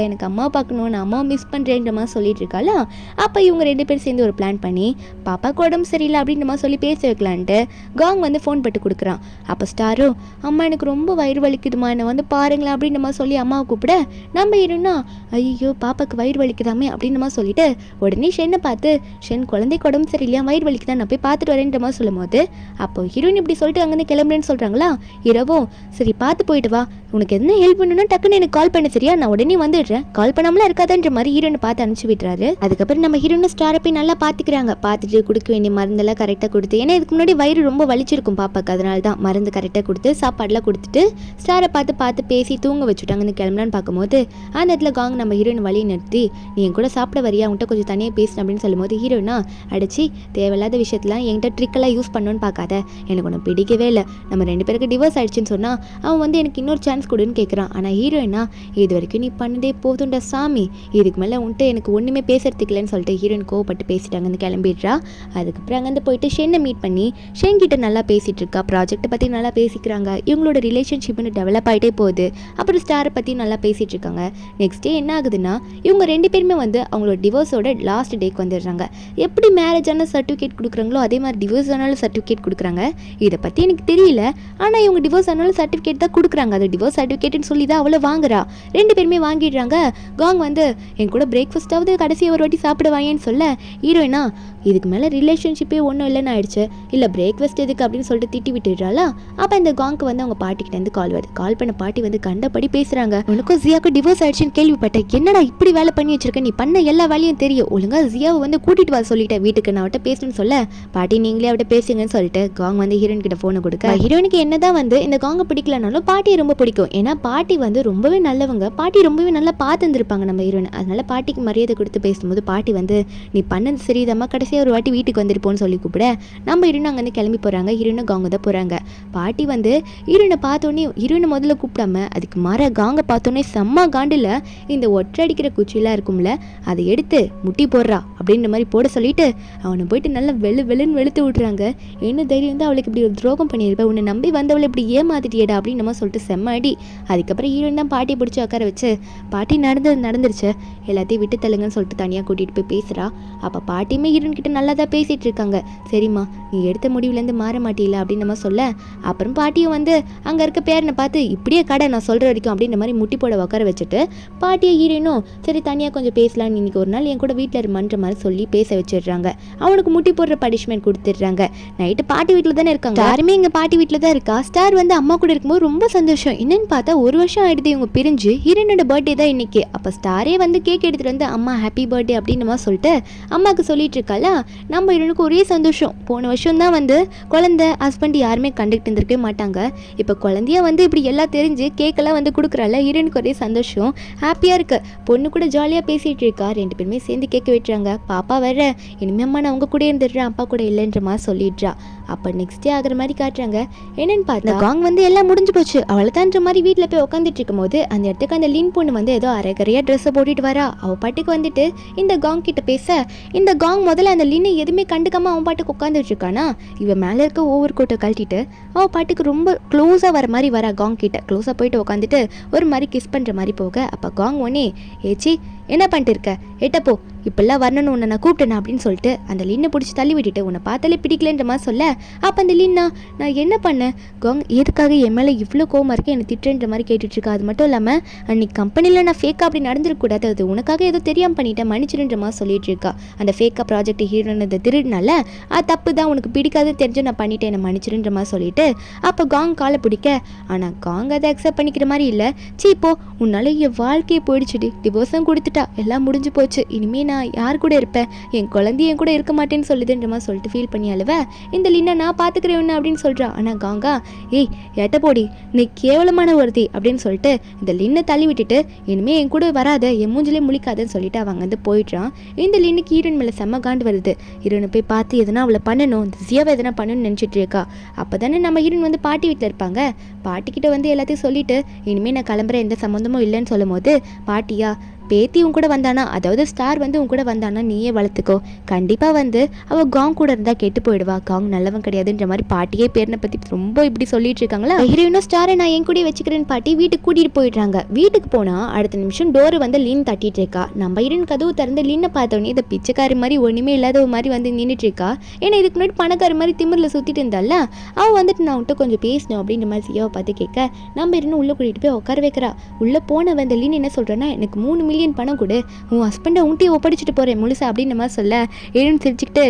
எனக்கு அம்மா பார்க்கணும், நான் அம்மாவை மிஸ் பண்ணுறேன்ற மாதிரி சொல்லிட்டு இருக்காளா. அப்போ இவங்க 2 பேர் சேர்ந்து ஒரு பிளான் பண்ணி பாப்பாவுக்கு உடம்பு சரியில்லை அப்படின்ற மாதிரி சொல்லி பேச வைக்கலான்ட்டு காங் வந்து ஃபோன் போட்டு கொடுக்குறான். அப்போ ஸ்டாரும் அம்மா எனக்கு ரொம்ப வயிறு வலிக்குதுமா, என்னை வந்து பாருங்களேன் அப்படின்ற மாதிரி சொல்லி அம்மாவை கூப்பிட நம்ம ஹீரோனா ஐயோ பாப்பாக்கு வயிறு வலிக்குதாமே அப்படின்ற மாதிரி சொல்லிட்டு உடனே ஷென்னை பார்த்து ஷென் குழந்தைக்கு உடம்பு சரியில்லையா வயிறு வலிக்குதான் நான் போய் பார்த்துட்டு வரேன்ற மாதிரி சொல்லும் போது அப்போ ஹீரோயின் இப்படி சொல்லிட்டு அங்கேருந்து கிளம்புறேன்னு சொல்கிறாங்களா. இரவும் சரி பார்த்து போயிட்டு வா, உனக்கு என்ன ஹெல்ப் பண்ணணும்னா டக்குன்னு எனக்கு கால் கால் பண்ண சரியா, நான் உடனே வந்துடுறேன், கால் பண்ணாமலாம் இருக்காதுன்ற மாதிரி ஹீரோனை பார்த்து அனுப்பிச்சு விட்டுறாரு. அதுக்கப்புறம் நம்ம ஹீரோனை ஸ்டாரை போய் நல்லா பார்த்துக்கிறாங்க. பார்த்துட்டு கொடுக்க வேண்டிய மருந்தெல்லாம் கரெக்டாக கொடுத்து, ஏன்னா இதுக்கு முன்னாடி வயிறு ரொம்ப வலிச்சிருக்கும் பாப்பாக்கு, அதனால தான் மருந்து கரெக்டாக கொடுத்து சாப்பாடுலாம் கொடுத்துட்டு ஸ்டாரை பார்த்து பேசி தூங்க வச்சுட்டாங்கன்னு கிளம்பலான்னு பார்க்கும்போது அந்த இடத்துல காங் நம்ம ஹீரோயின் வழியை நிறுத்தி, நீ என் கூட சாப்பிட வரியா, உன்கிட்ட கொஞ்சம் தனியாக பேசணும் அப்படின்னு சொல்லும்போது ஹீரோயினா அடிச்சு, தேவையில்லாத விஷயத்தெலாம் என்கிட்ட ட்ரிக்கெல்லாம் யூஸ் பண்ணணும்னு பார்க்காத, எனக்கு ஒன்று பிடிக்கவே இல்லை, நம்ம 2 பேருக்கு டிவோர்ஸ் ஆயிடுச்சுன்னு சொன்னால் அவன் வந்து எனக்கு இன்னொரு சான்ஸ் கொடுன்னு கேட்குறான். ஆனால் ஹீரோயினா இது வரைக்கும் நீ பண்ணதே போதும்டா சாமி, இதுக்கு மேலே உன்ட்டு எனக்கு ஒன்றுமே பேசுறதுக்கு இல்லைன்னு சொல்லிட்டு ஹீரோயின் கோவப்பட்டு பேசிட்டாங்கன்னு கிளம்பிடுறா. அதுக்கப்புறம் அங்கேருந்து போயிட்டு ஷென்னை மீட் பண்ணி ஷென் கிட்ட நல்லா பேசிகிட்டு இருக்கா. ப்ராஜெக்ட்டை பற்றி நல்லா பேசிக்கிறாங்க. இவங்களோட ரிலேஷன்ஷிப்னு டெவலப் ஆகிட்டே போகுது. அப்புறம் ஸ்டாரை பற்றி நல்லா பேசிகிட்டு இருக்காங்க. நெக்ஸ்ட் டே என்ன ஆகுதுன்னா, இவங்க 2 பேருமே வந்து அவங்களோட டிவோர்ஸோட லாஸ்ட் டேக்கு வந்துடுறாங்க. எப்படி மேரேஜ் ஆன சர்டிஃபிகேட் கொடுக்குறாங்களோ அதே மாதிரி டிவோர்ஸ் ஆனாலும் சர்டிஃபிகேட் கொடுக்குறாங்க. இதை பற்றி எனக்கு தெரியல, ஆனால் இவங்க டிவோர்ஸ் ஆனாலும் சர்டிஃபிகேட் தான் கொடுக்குறாங்க. அது டிவோர்ஸ் சர்டிஃபிகேட்னு சொல்லி தான் அவளை வாங்குறா. 2 பேருமே வாங்கிடுறாங்க. காங் வந்து என் கூட பிரேக்ஃபாஸ்ட்டாவது கடைசியாக ஒரு வாட்டி சாப்பிடுவாங்கன்னு சொல்ல ஹீரோயினா இதுக்கு மேலே ரிலேஷன்ஷிப்பே ஒன்றும் இல்லைன்னு ஆயிடுச்சு, இல்லை பிரேக்ஃபாஸ்ட் எதுக்கு அப்படின்னு சொல்லிட்டு திட்டி விட்டுடுறாளா. அப்போ இந்த காங்க்கு வந்து அவங்க பாட்டிக்கிட்டேருந்து கால் வருது. கால் பண்ண பாட்டி வந்து கண்டபடி பேசுகிறாங்க. உனக்கும் ஜியாவுக்கும் டிவோர்ஸ் ஆயிடுச்சுன்னு கேள்விப்பட்டேன், என்னடா இப்படி வேலை பண்ணி வச்சிருக்க, நீ பண்ண எல்லா வேலையும் தெரியும், ஒழுங்காக ஜியாவை வந்து கூட்டிகிட்டு வர சொல்லிட்டேன் வீட்டுக்கு, நான் அவட்ட பேசணும்னு சொல்ல பாட்டி நீங்களே அவட்ட பேசுங்கன்னு சொல்லிட்டு காங் வந்து ஹீரோயின் கிட்ட ஃபோனை கொடுக்க, ஹீரோயினுக்கு என்னதான் வந்து இந்த காங்கை பிடிக்கலனாலும் பாட்டியை ரொம்ப பிடிக்கும். ஏன்னா பாட்டி வந்து ரொம்பவே நல்லவங்க, பாட்டி ரொம்பவே நல்லா பார்த்துருந்துருப்பாங்க நம்ம ஹீரோயின். அதனால பாட்டிக்கு மரியாதை கொடுத்து பேசும்போது பாட்டி வந்து நீ பண்ணது சரிதம்மா, கடைசியாக ஒரு வாட்டி வீட்டுக்கு வந்துருப்போன்னு சொல்லி கூப்பிட நம்ம ஹீரோயின் அங்கேருந்து கிளம்பி போகிறாங்க. ஹீரோயினை காங்க தான் போகிறாங்க. பாட்டி வந்து ஹீரோயினை பார்த்தோன்னே ஹீரோயினை முதல்ல கூப்பிடாம அதுக்கு மாற காங்க பார்த்தோன்னே செம்ம காண்டில் இந்த ஒற்றை அடிக்கிற குச்சியெல்லாம் இருக்கும்ல அதை எடுத்து முட்டி போடுறா அப்படின்ற மாதிரி போட சொல்லிட்டு அவனை போயிட்டு நல்லா வெளுன்னு வெளுத்து விட்றாங்க. என்ன தைரியம் வந்து அவளுக்கு இப்படி ஒரு துரோகம் பண்ணியிருப்பேன், உன்னை நம்பி வந்தவளை இப்படி ஏமாத்திட்டியடா அப்படின்னு நம்ம சொல்லிட்டு செம்ம அடி. அதுக்கப்புறம் ஹீரோயின் தான் பாட்டியை பிடிச்சி உட்கார வச்சு பாட்டி நடந்துருச்சு எல்லாத்தையும் விட்டு தள்ளுங்கன்னு சொல்லிட்டு தனியாக கூட்டிகிட்டு போய் பேசுகிறா. அப்போ பாட்டியுமே ஹீரோயின் கிட்ட நல்லா தான் பேசிகிட்டு இருக்காங்க. சரிம்மா நீ எடுத்த முடிவுலேருந்து மாற மாட்டில அப்படின்னு நம்ம சொல்ல அப்புறம் பாட்டியும் வந்து அங்கே இருக்க பேரனை பார்த்து இப்படியே கடை நான் சொல்கிற வரைக்கும் அப்படின்ற மாதிரி முட்டி போட உட்கார வச்சுட்டு பாட்டியை ஹீரோயினும் சரி தனியாக கொஞ்சம் பேசலாம், இன்னைக்கு ஒரு நாள் என் கூட வீட்டில் இருமான்ற மாதிரி சொல்லி பேச வச்சிடுறாங்க. அவனுக்கு முட்டி போடுற பனிஷ்மெண்ட் கொடுத்துடுறாங்க. நைட்டு பாட்டி வீட்டில் தானே இருக்காங்க, யாருமே எங்கள் பாட்டி வீட்டில் தான் இருக்கா. ஸ்டார் வந்து அம்மா கூட இருக்கும்போது ரொம்ப சந்தோஷம். என்னன்னு பார்த்தா 1 வருஷம் ஆயிடுது இவங்க பிரிஞ்சு. ஹீரோனோட பர்த்டே தான் இன்னைக்கு. அப்போ ஸ்டாரே வந்து கேக் எடுத்துகிட்டு வந்து அம்மா ஹாப்பி பர்த்டே அப்படின்னு மாதிரி சொல்லிட்டு அம்மாவுக்கு சொல்லிட்டு இருக்காளா. நம்ம ஹீரோனுக்கு ஒரே சந்தோஷம். போன வருஷம் தான் வந்து குழந்தை ஹஸ்பண்ட் யாருமே கண்டுக்கிட்டு இருந்திருக்கவே மாட்டாங்க. இப்போ குழந்தைய வந்து இப்படி எல்லாம் தெரிஞ்சு கேக்கெல்லாம் வந்து கொடுக்குறாள். ஹீரோனுக்கு ஒரே சந்தோஷம், ஹாப்பியாக இருக்கு. பொண்ணு கூட ஜாலியாக பேசிகிட்டு இருக்கா. 2 பேருமே சேர்ந்து கேட்க விட்டுறாங்க. பாப்பா வர இனிமே அம்மா நான் அவங்க கூட இருந்துடுறேன், அப்பா கூட இல்லைன்ற மாதிரி சொல்லிடுறா. அப்போ நெக்ஸ்ட் டே ஆகிற மாதிரி காட்டுறாங்க. என்னன்னு பார்த்தா காங் வந்து எல்லாம் முடிஞ்சு போச்சு அவ்வளோதான்ற மாதிரி வீட்டில் போய் உட்காந்துட்டு இருக்கும் போது அந்த இடத்துக்கு அந்த லீன் பொண்ணு வந்து ஏதோ அரைக்கறையாக ட்ரெஸ்ஸை போட்டுட்டு வரா. அவள் பாட்டுக்கு வந்துட்டு இந்த காங் கிட்ட பேச இந்த காங் முதல்ல அந்த லீனை எதுவுமே கண்டுக்காம அவன் பாட்டுக்கு உட்காந்துட்டு இருக்கானா. இவன் மேலே இருக்க ஓவர் கோட்டை கழட்டிட்டு அவள் பாட்டுக்கு ரொம்ப க்ளோஸாக வர மாதிரி வரா. காங் கிட்ட க்ளோஸாக போயிட்டு உட்காந்துட்டு ஒரு மாதிரி கிஸ் பண்ணுற மாதிரி போக அப்போ காங் ஒன்னே ஏச்சி என்ன பண்ணிட்டு இருக்க, எட்டப்போ இப்பெல்லாம் வரணும்னு உன்னை நான் கூப்பிட்டேன் அப்படின்னு சொல்லிட்டு அந்த லீனை பிடிச்சி தள்ளி விட்டுட்டு உன்னை பார்த்தாலே பிடிக்கலன்ற மாதிரி சொல்ல அப்போ அந்த லீனா நான் என்ன பண்ணேன் காங், எதுக்காக என் மேலே இவ்வளோ கோவமாக இருக்கு, என்னை திட்டுன்ற மாதிரி கேட்டுட்ருக்கா. அது மட்டும் இல்லாமல் அன்னைக்கு கம்பெனியில் நான் ஃபேக்காக அப்படி நடந்துருக்கூடாது, அது உனக்காக ஏதோ தெரியாமல் பண்ணிட்டேன் மன்னிச்சிருன்ற மாதிரி சொல்லிட்டு இருக்கா. அந்த ஃபேக்காக ப்ராஜெக்ட் ஹீரோன்னு அதை திருடினால அது தப்பு தான், உனக்கு பிடிக்காது தெரிஞ்சு நான் பண்ணிட்டேன் என்னை மன்னிச்சிருன்ற மாதிரி சொல்லிட்டு அப்போ காங் காலை பிடிக்க ஆனால் காங் அதை அக்செப்ட் பண்ணிக்கிற மாதிரி இல்லை. சீப்போ உன்னால என் வாழ்க்கையை போயிடுச்சுடி, டிவோர்ஸும் கொடுத்துட்டா, எல்லாம் முடிஞ்சு போச்சு, இனிமேல் நான் யார் கூட இருப்பேன், என் குழந்தைய என் கூட இருக்க மாட்டேன்னு சொல்லுதுன்ற மாதிரி சொல்லிட்டு ஃபீல் பண்ணி அழுவ இந்த லீனா நான் பார்த்துக்கிறேன் அப்படின்னு சொல்கிறா. ஆனால் காங்கா ஏய் எட்ட போடி நீ கேவலமான ஒருத்தி அப்படின்னு சொல்லிட்டு இந்த லின்னை தள்ளி விட்டுட்டு இனிமேல் என் கூட வராத, என் மூஞ்சிலே முழிக்காதன்னு சொல்லிட்டு அவங்க வந்து போயிடுறான். இந்த லின்னுக்கு ஹீரோயின் மேலே செம்ம காண்டு வருது. ஹீரோனை போய் பார்த்து எதனா அவளை பண்ணணும், இந்த ஜியாவை எதனா பண்ணணும்னு நினச்சிட்டு இருக்கா. அப்போ தானே நம்ம ஹீரோயின் வந்து பாட்டி வீட்டில் இருப்பாங்க. பாட்டிக்கிட்ட வந்து எல்லாத்தையும் சொல்லிட்டு இனிமேல் நான் கிளம்புறேன், எந்த சம்மந்தமும் இல்லைன்னு சொல்லும் போது பாட்டியா பேத்தி உன் கூட வந்தானா, அதாவது ஸ்டார் வந்து உன் கூட வந்தானா நீயே வளர்த்துக்கோ, கண்டிப்பாக வந்து அவள் காங் கூட இருந்தால் கெட்டு போயிடுவா, காங் நல்லவன் கிடையாதுன்ற மாதிரி பாட்டியே பேரனை பற்றி ரொம்ப இப்படி சொல்லிட்டு இருக்காங்களா. ஹீரோயினும் ஸ்டாரை நான் என் கூட வச்சுக்கிறேன்னு பாட்டி வீட்டுக்கு கூட்டிகிட்டு போயிடுறாங்க. வீட்டுக்கு போனால் அடுத்த நிமிஷம் டோரு வந்து லீன் தட்டிட்டு இருக்கா. நம்ம ஹீரோயின் கதவு திறந்து லீனை பார்த்தோன்னே இதை பிச்சைக்காரி மாதிரி ஒன்றுமே இல்லாத மாதிரி வந்து நின்றுட்டு இருக்கா. ஏன்னா இதுக்கு முன்னாடி பணக்கார மாதிரி திமிரில் சுற்றிட்டு இருந்தால அவள் வந்துட்டு நான் உன்ட்ட கொஞ்சம் பேசணும் அப்படின்ற மாதிரி சியாவை பார்த்து கேட்க நம்ம ஹீரோயின் உள்ளே கூட்டிகிட்டு போய் உட்கார வைக்கிறா. உள்ளே போன வந்து லீன் என்ன சொல்கிறேன்னா எனக்கு 3 மில்லியன் பணம் கொடு, உன் ஹஸ்பண்டை உன்ட்டையே ஒப்படைச்சிட்டு போகிறேன் முழுசா அப்படின்ற மாதிரி சொல்ல ஹீரோயின் சிரிச்சுக்கிட்டு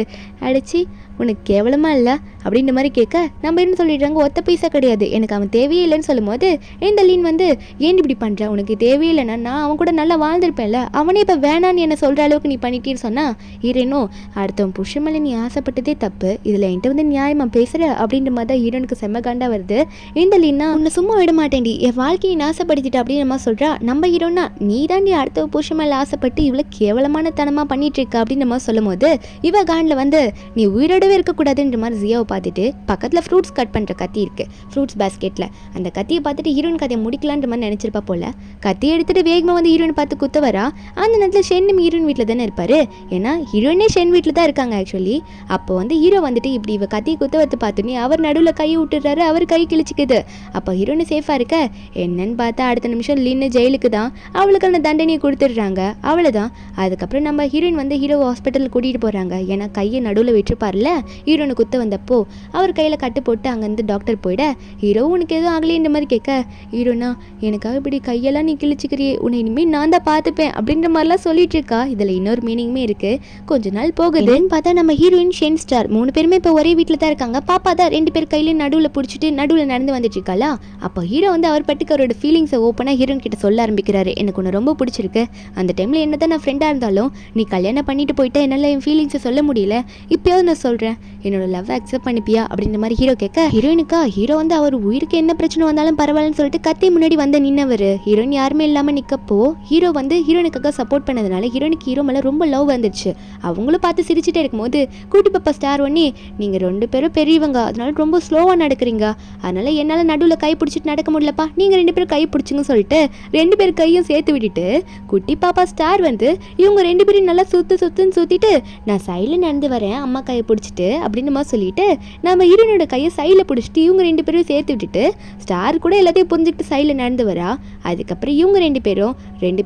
அடிச்சு உனக்கு கேவலமாக இல்லை அப்படின்ற மாதிரி கேட்க நம்ம என்ன சொல்லிடுறாங்க, ஒத்த பைசா கிடையாது, எனக்கு அவன் தேவையே இல்லைன்னு சொல்லும்போது இந்த லீன் வந்து ஏன் இப்படி பண்ணுற, உனக்கு தேவையில்லைன்னா நான் அவன் கூட நல்லா வாழ்ந்துருப்பேன்ல, அவனே இப்போ வேணான்னு என்ன சொல்கிற அளவுக்கு நீ பண்ணிட்டேன்னு சொன்னால் ஹீரோனும் அடுத்தவன் புருஷன் மேலே நீ ஆசைப்பட்டதே தப்பு, இதில் என்கிட்ட வந்து நியாயமாக பேசுகிற அப்படின்ற மாதிரி தான் ஹீரோனுக்கு செம்ம காண்டா வருது. இந்த லீனா உன்னை சும்மா விட மாட்டேன்டி, என் வாழ்க்கையை நாசப்படுத்திட்டு அப்படின்னு நம்ம சொல்கிறா. நம்ம ஹீரோனா நீ தாண்டி அடுத்த புருஷன் மேலே ஆசைப்பட்டு இவ்வளோ கேவலமான தனமாக பண்ணிட்டு இருக்க அப்படின்னு நம்ம சொல்லும் போது இவ காண்டில் வந்து நீ உயிரோடவே இருக்கக்கூடாதுன்ற மாதிரி ஜியாவை பார்த்துட்டு பக்கத்தில் ஃப்ரூட்ஸ் கட் பண்ணுற கத்தி இருக்குது, ஃப்ரூட்ஸ் பேஸ்கெட்டில் அந்த கத்தியை பார்த்துட்டு ஹீரோயின் கதையை முடிக்கலான்ற மாதிரி நினச்சிருப்பா போல. கத்தி எடுத்துகிட்டு வேகமாக வந்து ஹீரோயின் பார்த்து குத்த வரா. அந்த நேரத்தில் ஷென்னும் ஹீரோயின் வீட்டில் தானே இருப்பார், ஏன்னா ஹீரோயினே ஷென் வீட்டில் தான் இருக்காங்க ஆக்சுவலி. அப்போ வந்து ஹீரோ வந்துட்டு இப்படி இவ கத்தியை குத்த வரத்து பார்த்தோன்னே அவர் நடுவில் கையை விட்டுறாரு, அவர் கை கிழிச்சிக்குது. அப்போ ஹீரோயின் சேஃபாக இருக்க என்னன்னு பார்த்தா அடுத்த நிமிஷம் லின்னு ஜெயிலுக்கு தான் அவளுக்கான தண்டனையை கொடுத்துடுறாங்க, அவ்வளோதான். அதுக்கப்புறம் நம்ம ஹீரோயின் வந்து ஹீரோ ஹாஸ்பிட்டலுக்கு கூட்டிகிட்டு போகிறாங்க, ஏன்னா கையை நடுவில் விட்டுருப்பார்ல ஹீரோனை குத்த வந்தப்போ அவர் கையில் கட்டு போட்டு அங்கேருந்து டாக்டர் போயிட ஹீரோ உனக்கு எதுவும் ஆகலைன்ற மாதிரி கேட்க ஹீரோனா எனக்காக இப்படி கையெல்லாம் நீ கிழிச்சிக்கிறியே, உன்னை இனிமேல் நான் தான் பார்த்துப்பேன் அப்படின்ற மாதிரிலாம் சொல்லிட்டு இருக்கா. இதில் இன்னொரு மீனிங்குமே இருக்குது. கொஞ்ச நாள் போகுதுன்னு பார்த்தா நம்ம ஹீரோயின் ஷென் ஸ்டார் 3 பேருமே இப்போ ஒரே வீட்டில் தான் இருக்காங்க. பாப்பா தான் 2 பேர் கையிலையும் நடுவில் பிடிச்சிட்டு நடுவில் நடந்து வந்துட்டு இருக்காளா. அப்போ ஹீரோ வந்து அவர் பட்டுக்கு அவரோட ஃபீலிங்ஸை ஓப்பனாக ஹீரோயின் கிட்ட சொல்ல ஆரம்பிக்கிறாரு, எனக்கு உன்னை ரொம்ப பிடிச்சிருக்கு, அந்த டைமில் என்ன தான் நான் ஃப்ரெண்டாக இருந்தாலும் நீ கல்யாணம் பண்ணிட்டு போயிட்டா என்னால் என் ஃபீலிங்ஸை சொல்ல முடியல, இப்போயாவது நான் சொல்கிறேன் என்னோட லவ் அக்செப்ட் பண்ணிப்பியா அப்படின்ற மாதிரி ஹீரோ கேட்க ஹீரோயினுக்கா ஹீரோ வந்து அவர் உயிருக்கு என்ன பிரச்சனை வந்தாலும் பரவாயில்லன்னு சொல்லிட்டு கத்தி முன்னாடி வந்து நின்னவர். ஹீரோயின் யாருமே இல்லாமல் நிற்கப்போ ஹீரோ வந்து ஹீரோனுக்காக சப்போர்ட் பண்ணதுனால ஹீரோனுக்கு ஹீரோ மேலே ரொம்ப லவ் வந்துடுச்சு. அவங்களும் பார்த்து சிரிச்சுட்டே இருக்கும்போது கூட்டி பாப்பா ஸ்டார் ஒன்னே நீங்கள் 2 பேரும் பெரியவங்க, அதனால ரொம்ப ஸ்லோவாக நடக்கிறீங்க, அதனால என்னால் நடுவில் கை பிடிச்சிட்டு நடக்க முடியலப்பா, நீங்கள் 2 பேரும் கை பிடிச்சிங்கன்னு சொல்லிட்டு 2 பேர் கையும் சேர்த்து விட்டுட்டு குட்டி பாப்பா ஸ்டார் வந்து இவங்க 2 பேரும் நல்லா சுற்றுன்னு சுற்றிட்டு நான் சைடில் நடந்து வரேன் அம்மா கையை பிடிச்சிட்டு அப்படின்னு மாதிரி சொல்லிட்டு நம்ம ஹீரோனோட கையை சைடில் பிடிச்சிட்டு இவங்க 2 பேரும் சேர்த்து விட்டுட்டு ஸ்டார் கூட எல்லாத்தையும் புரிஞ்சுக்கிட்டு சைடில் நடந்து வரா. அதுக்கப்புறம் இவங்க 2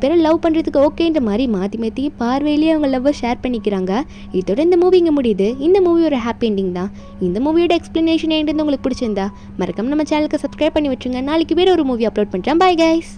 பேரும் லவ் பண்ணுறதுக்கு ஓகேன்ற மாதிரி மாற்றி பார்வையிலேயே அவங்க லவ்வை ஷேர் பண்ணிக்கிறாங்க. இதோட இந்த மூவி இங்கே முடியுது. இந்த மூவியோட ஹாப்பி எண்டிங் தான். இந்த மூவியோட எக்ஸ்பிளனேஷன் ఏంటంటే உங்களுக்கு பிடிச்சிருந்தா மறக்காம நம்ம சேனலுக்கு சப்ஸ்கிரைப் பண்ணி வச்சுங்க. நாளைக்கு வேற ஒரு மூவி அப்லோட் பண்ணுறேன். Bye guys.